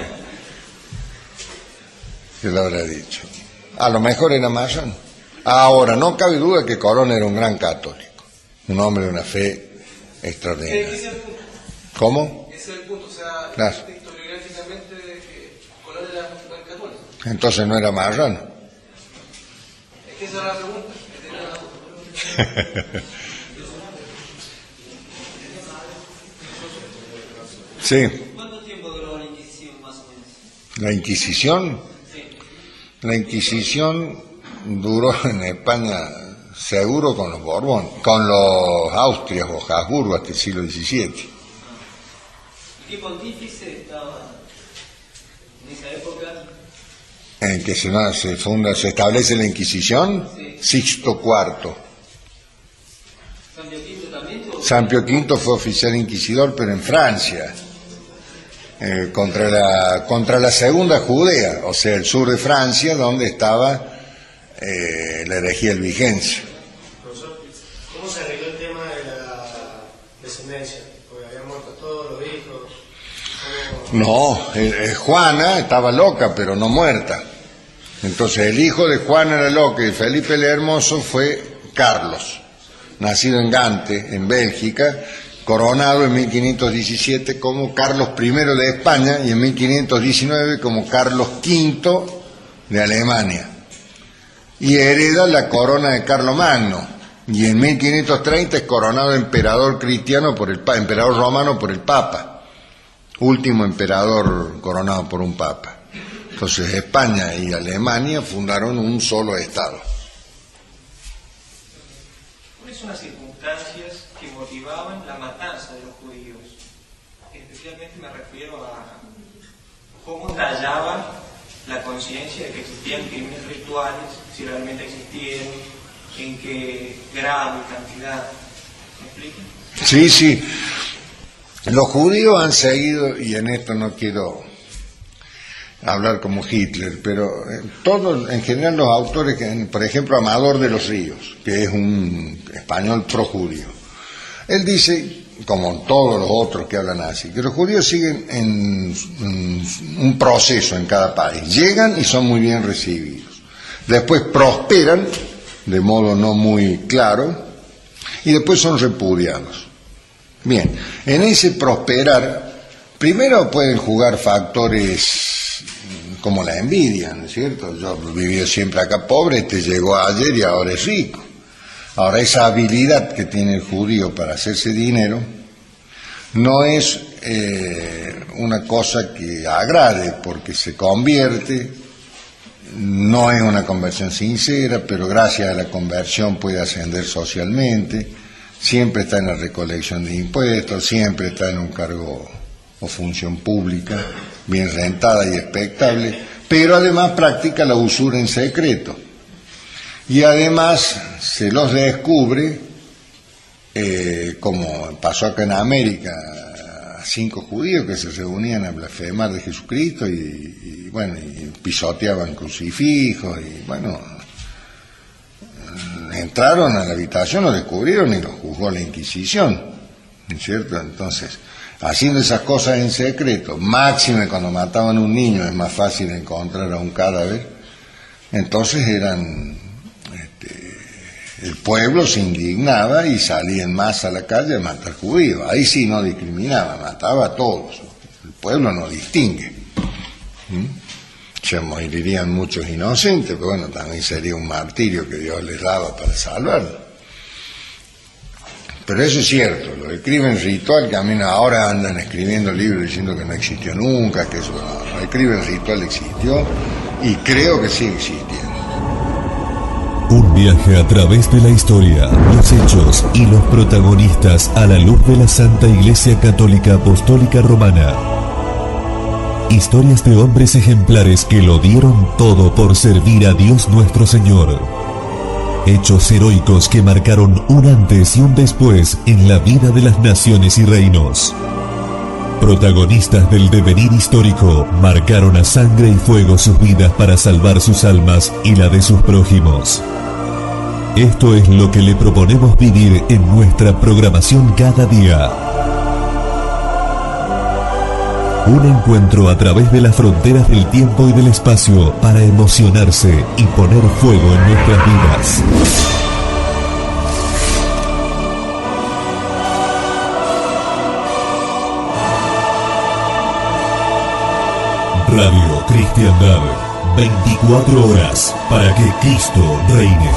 lo habrá dicho. A lo mejor era marrano. Ahora, no cabe duda que Colón era un gran católico, un hombre de una fe extraordinaria. Ese es el punto. ¿Cómo? Ese es el punto, o sea, Claro. historiográficamente Colón era un buen católico. Entonces no era marrano. Es que esa era la pregunta. Que tenía la... Sí. ¿Cuánto tiempo duró la Inquisición, más o menos? La Inquisición. Sí. La Inquisición duró en España seguro con los Borbón, con los Austrias o Habsburgo hasta el siglo XVII. ¿Qué pontífice estaba en esa época? En que se establece la Inquisición, Sí. Sixto IV. ¿San Pío V también? San Pío V fue oficial inquisidor, pero en Francia, contra la segunda Judea, o sea, el sur de Francia, donde estaba la herejía albigense. Profesor, ¿cómo se arregló el tema de la descendencia? Porque habían muerto todos los hijos. No, Juana estaba loca, pero no muerta. Entonces el hijo de Juana era loca y Felipe el Hermoso fue Carlos, nacido en Gante, en Bélgica, coronado en 1517 como Carlos I de España y en 1519 como Carlos V de Alemania. Y hereda la corona de Carlomagno, y en 1530 es coronado emperador cristiano emperador romano por el Papa, último emperador coronado por un Papa. Entonces España y Alemania fundaron un solo Estado. ¿Cuáles son las circunstancias que motivaban la matanza de los judíos? Especialmente me refiero a cómo tallaba la conciencia de que existían crímenes rituales, si realmente existían, en qué grado y cantidad. ¿Me explican? Sí, sí. Los judíos han seguido, y en esto no quiero hablar como Hitler, pero todos, en general los autores, por ejemplo Amador de los Ríos, que es un español pro-judío, él dice, como todos los otros que hablan así, que los judíos siguen en un proceso en cada país, llegan y son muy bien recibidos, después prosperan de modo no muy claro y después son repudiados. Bien, en ese prosperar primero pueden jugar factores como la envidia, ¿no es cierto? Yo he vivido siempre acá pobre, este llegó ayer y ahora es rico. Ahora, esa habilidad que tiene el judío para hacerse dinero no es una cosa que agrade, porque se convierte, no es una conversión sincera, pero gracias a la conversión puede ascender socialmente, siempre está en la recolección de impuestos, siempre está en un cargo o función pública, bien rentada y expectable, pero además practica la usura en secreto. Y además se los descubre, como pasó acá en América, a 5 judíos que se reunían a blasfemar de Jesucristo y pisoteaban crucifijos y bueno, entraron a la habitación, lo descubrieron y lo juzgó la Inquisición, ¿no es cierto? Entonces, haciendo esas cosas en secreto, máxime cuando mataban a un niño es más fácil encontrar a un cadáver, entonces el pueblo se indignaba y salía en masa a la calle a matar judíos. Ahí sí no discriminaba, mataba a todos. El pueblo no distingue. Se morirían muchos inocentes, pero bueno, también sería un martirio que Dios les daba para salvarlo. Pero eso es cierto, lo del crimen ritual, que a mí ahora andan escribiendo libros diciendo que no existió nunca, que eso no, el crimen ritual existió y creo que sigue existiendo. Un viaje a través de la historia, los hechos y los protagonistas a la luz de la Santa Iglesia Católica Apostólica Romana. Historias de hombres ejemplares que lo dieron todo por servir a Dios nuestro Señor. Hechos heroicos que marcaron un antes y un después en la vida de las naciones y reinos. Protagonistas del devenir histórico, marcaron a sangre y fuego sus vidas para salvar sus almas y la de sus prójimos. Esto es lo que le proponemos vivir en nuestra programación cada día. Un encuentro a través de las fronteras del tiempo y del espacio para emocionarse y poner fuego en nuestras vidas. Radio Cristiandad, 24 horas para que Cristo reine.